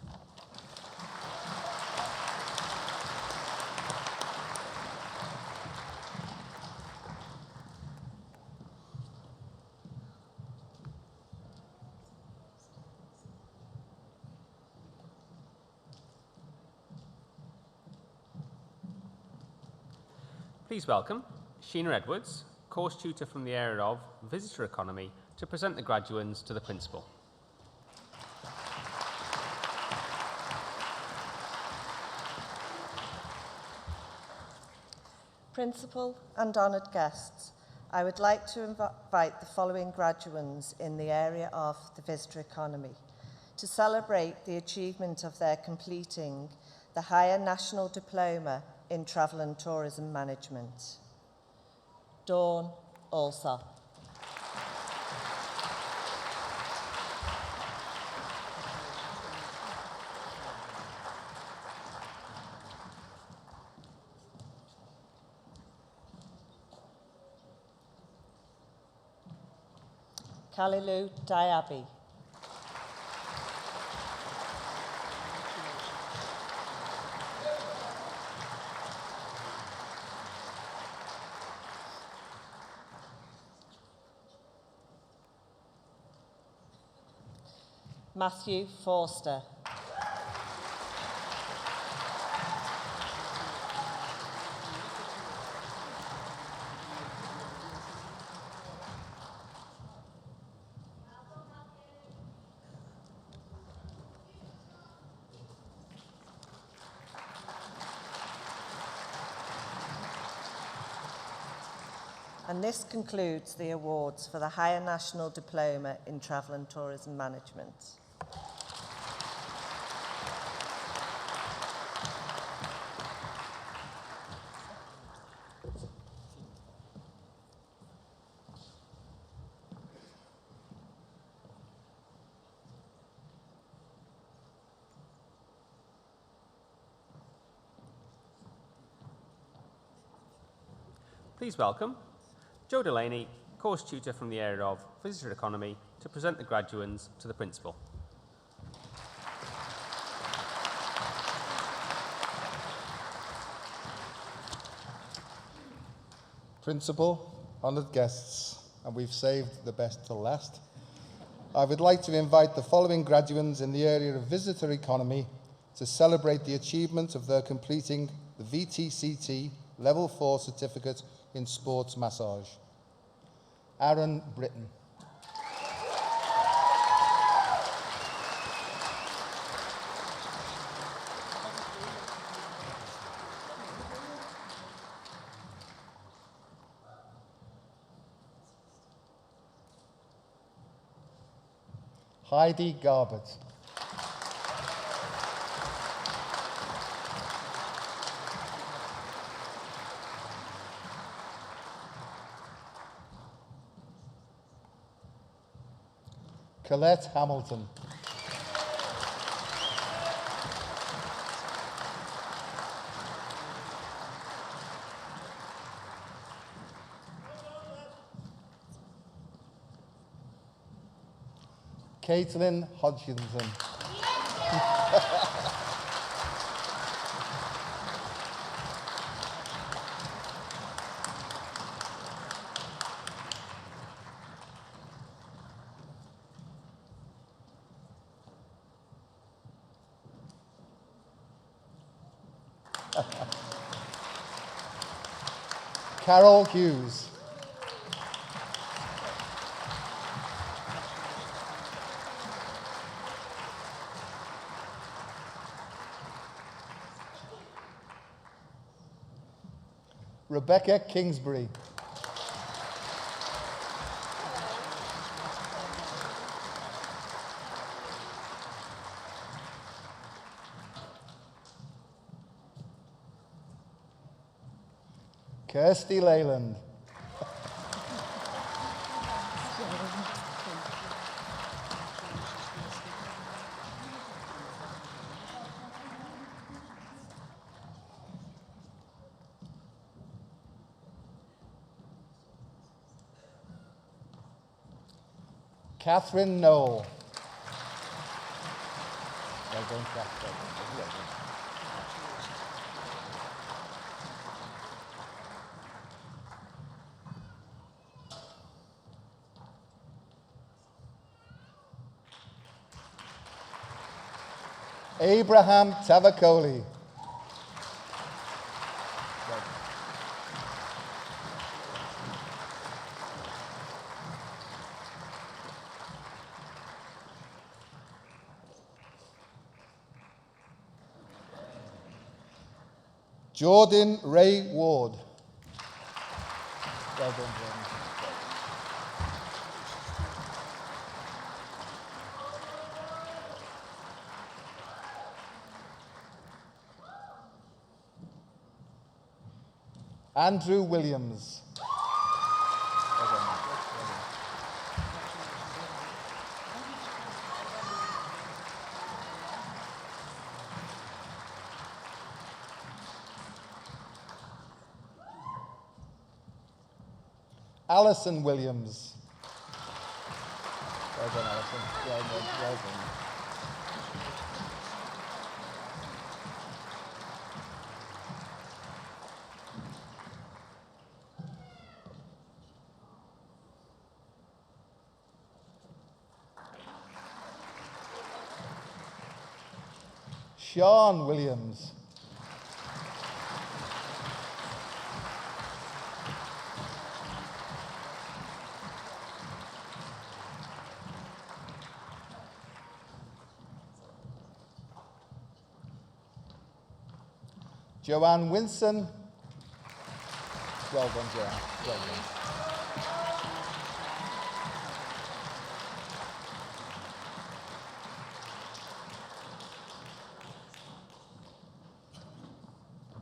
Please welcome Sheena Edwards, course tutor from the area of Visitor Economy, to present the graduands to the Principal. Principal and honoured guests, I would like to invite the following graduands in the area of the visitor economy to celebrate the achievement of their completing the Higher National Diploma in Travel and Tourism Management. Dawn Alsop. Kalilu Diaby. Matthew Forster. And this concludes the awards for the Higher National Diploma in Travel and Tourism Management. Please welcome Joe Delaney, course tutor from the area of Visitor Economy, to present the graduands to the Principal. Principal, honoured guests, and we've saved the best till last. I would like to invite the following graduands in the area of Visitor Economy to celebrate the achievement of their completing the VTCT Level 4 Certificate in Sports Massage. Aaron Britton. Heidi Garbett. Colette Hamilton. Caitlin Hodgkinson. Carol Hughes. Rebecca Kingsbury. Kirsty Leyland. Catherine Noel. Well done, Catherine. Well done. Abraham Tavakoli. Jordan Ray Ward. Well done, Jordan. Andrew Williams. Well done, Matt. Well done. Alison Williams. Well done, Alison. Well done. Well done. Sean Williams. Joanne Winson. Well done, Joanne. Well done.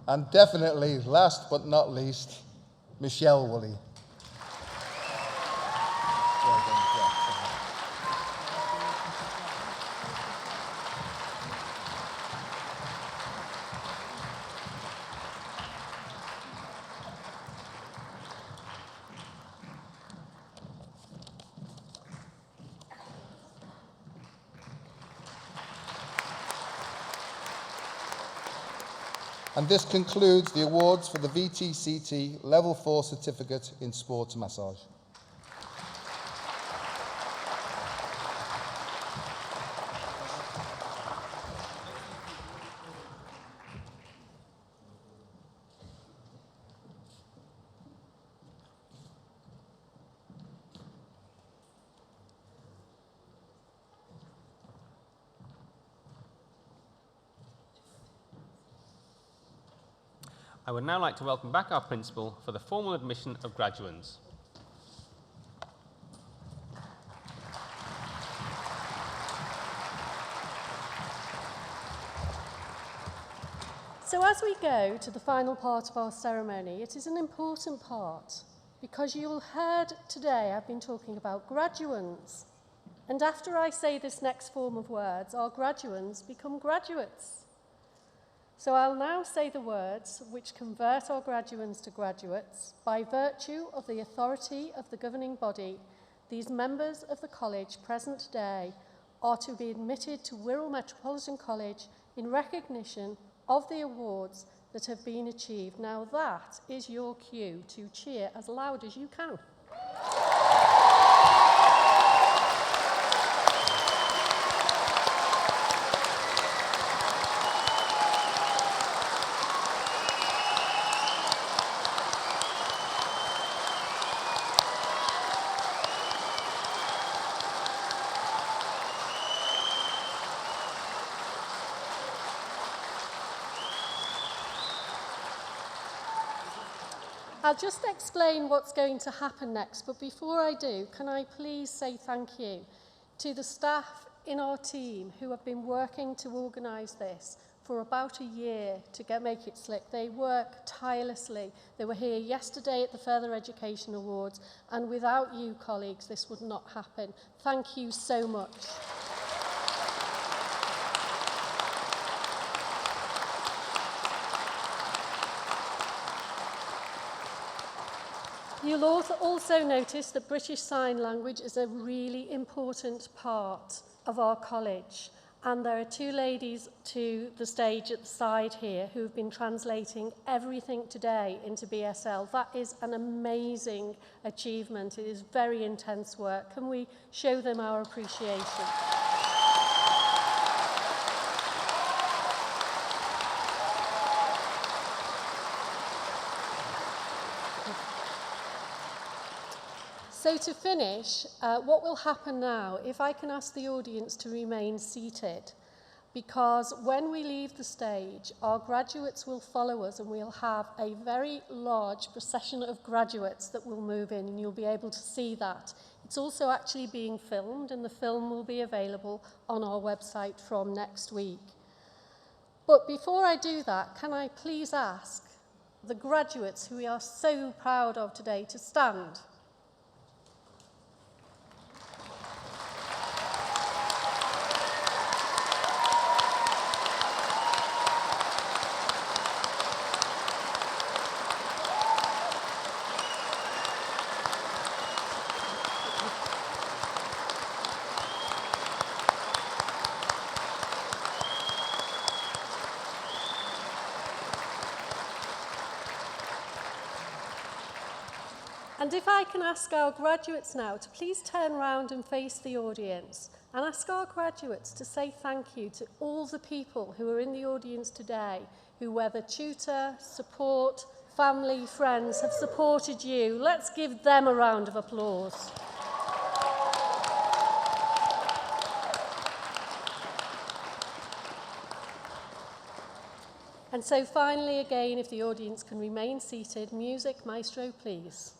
And definitely, last but not least, Michelle Woolley. Well done, Michelle. And this concludes the awards for the VTCT Level 4 Certificate in Sports Massage. I would now like to welcome back our principal for the formal admission of graduands. So as we go to the final part of our ceremony, it is an important part because you will heard today I've been talking about graduands. And after I say this next form of words, our graduands become graduates. So I'll now say the words which convert our graduands to graduates. By virtue of the authority of the governing body, these members of the college present today are to be admitted to Wirral Metropolitan College in recognition of the awards that have been achieved. Now that is your cue to cheer as loud as you can. I'll just explain what's going to happen next, but before I do, can I please say thank you to the staff in our team who have been working to organise this for about a year to make it slick. They work tirelessly. They were here yesterday at the Further Education Awards, and without you, colleagues, this would not happen. Thank you so much. You'll also notice that British Sign Language is a really important part of our college. And there are two ladies to the stage at the side here who have been translating everything today into BSL. That is an amazing achievement. It is very intense work. Can we show them our appreciation? So to finish, what will happen now, if I can ask the audience to remain seated, because when we leave the stage, our graduates will follow us and we'll have a very large procession of graduates that will move in, and you'll be able to see that. It's also actually being filmed, and the film will be available on our website from next week. But before I do that, can I please ask the graduates who we are so proud of today to stand? And if I can ask our graduates now to please turn around and face the audience and ask our graduates to say thank you to all the people who are in the audience today who, whether tutor, support, family, friends, have supported you. Let's give them a round of applause. And so finally, again, if the audience can remain seated, music, maestro, please.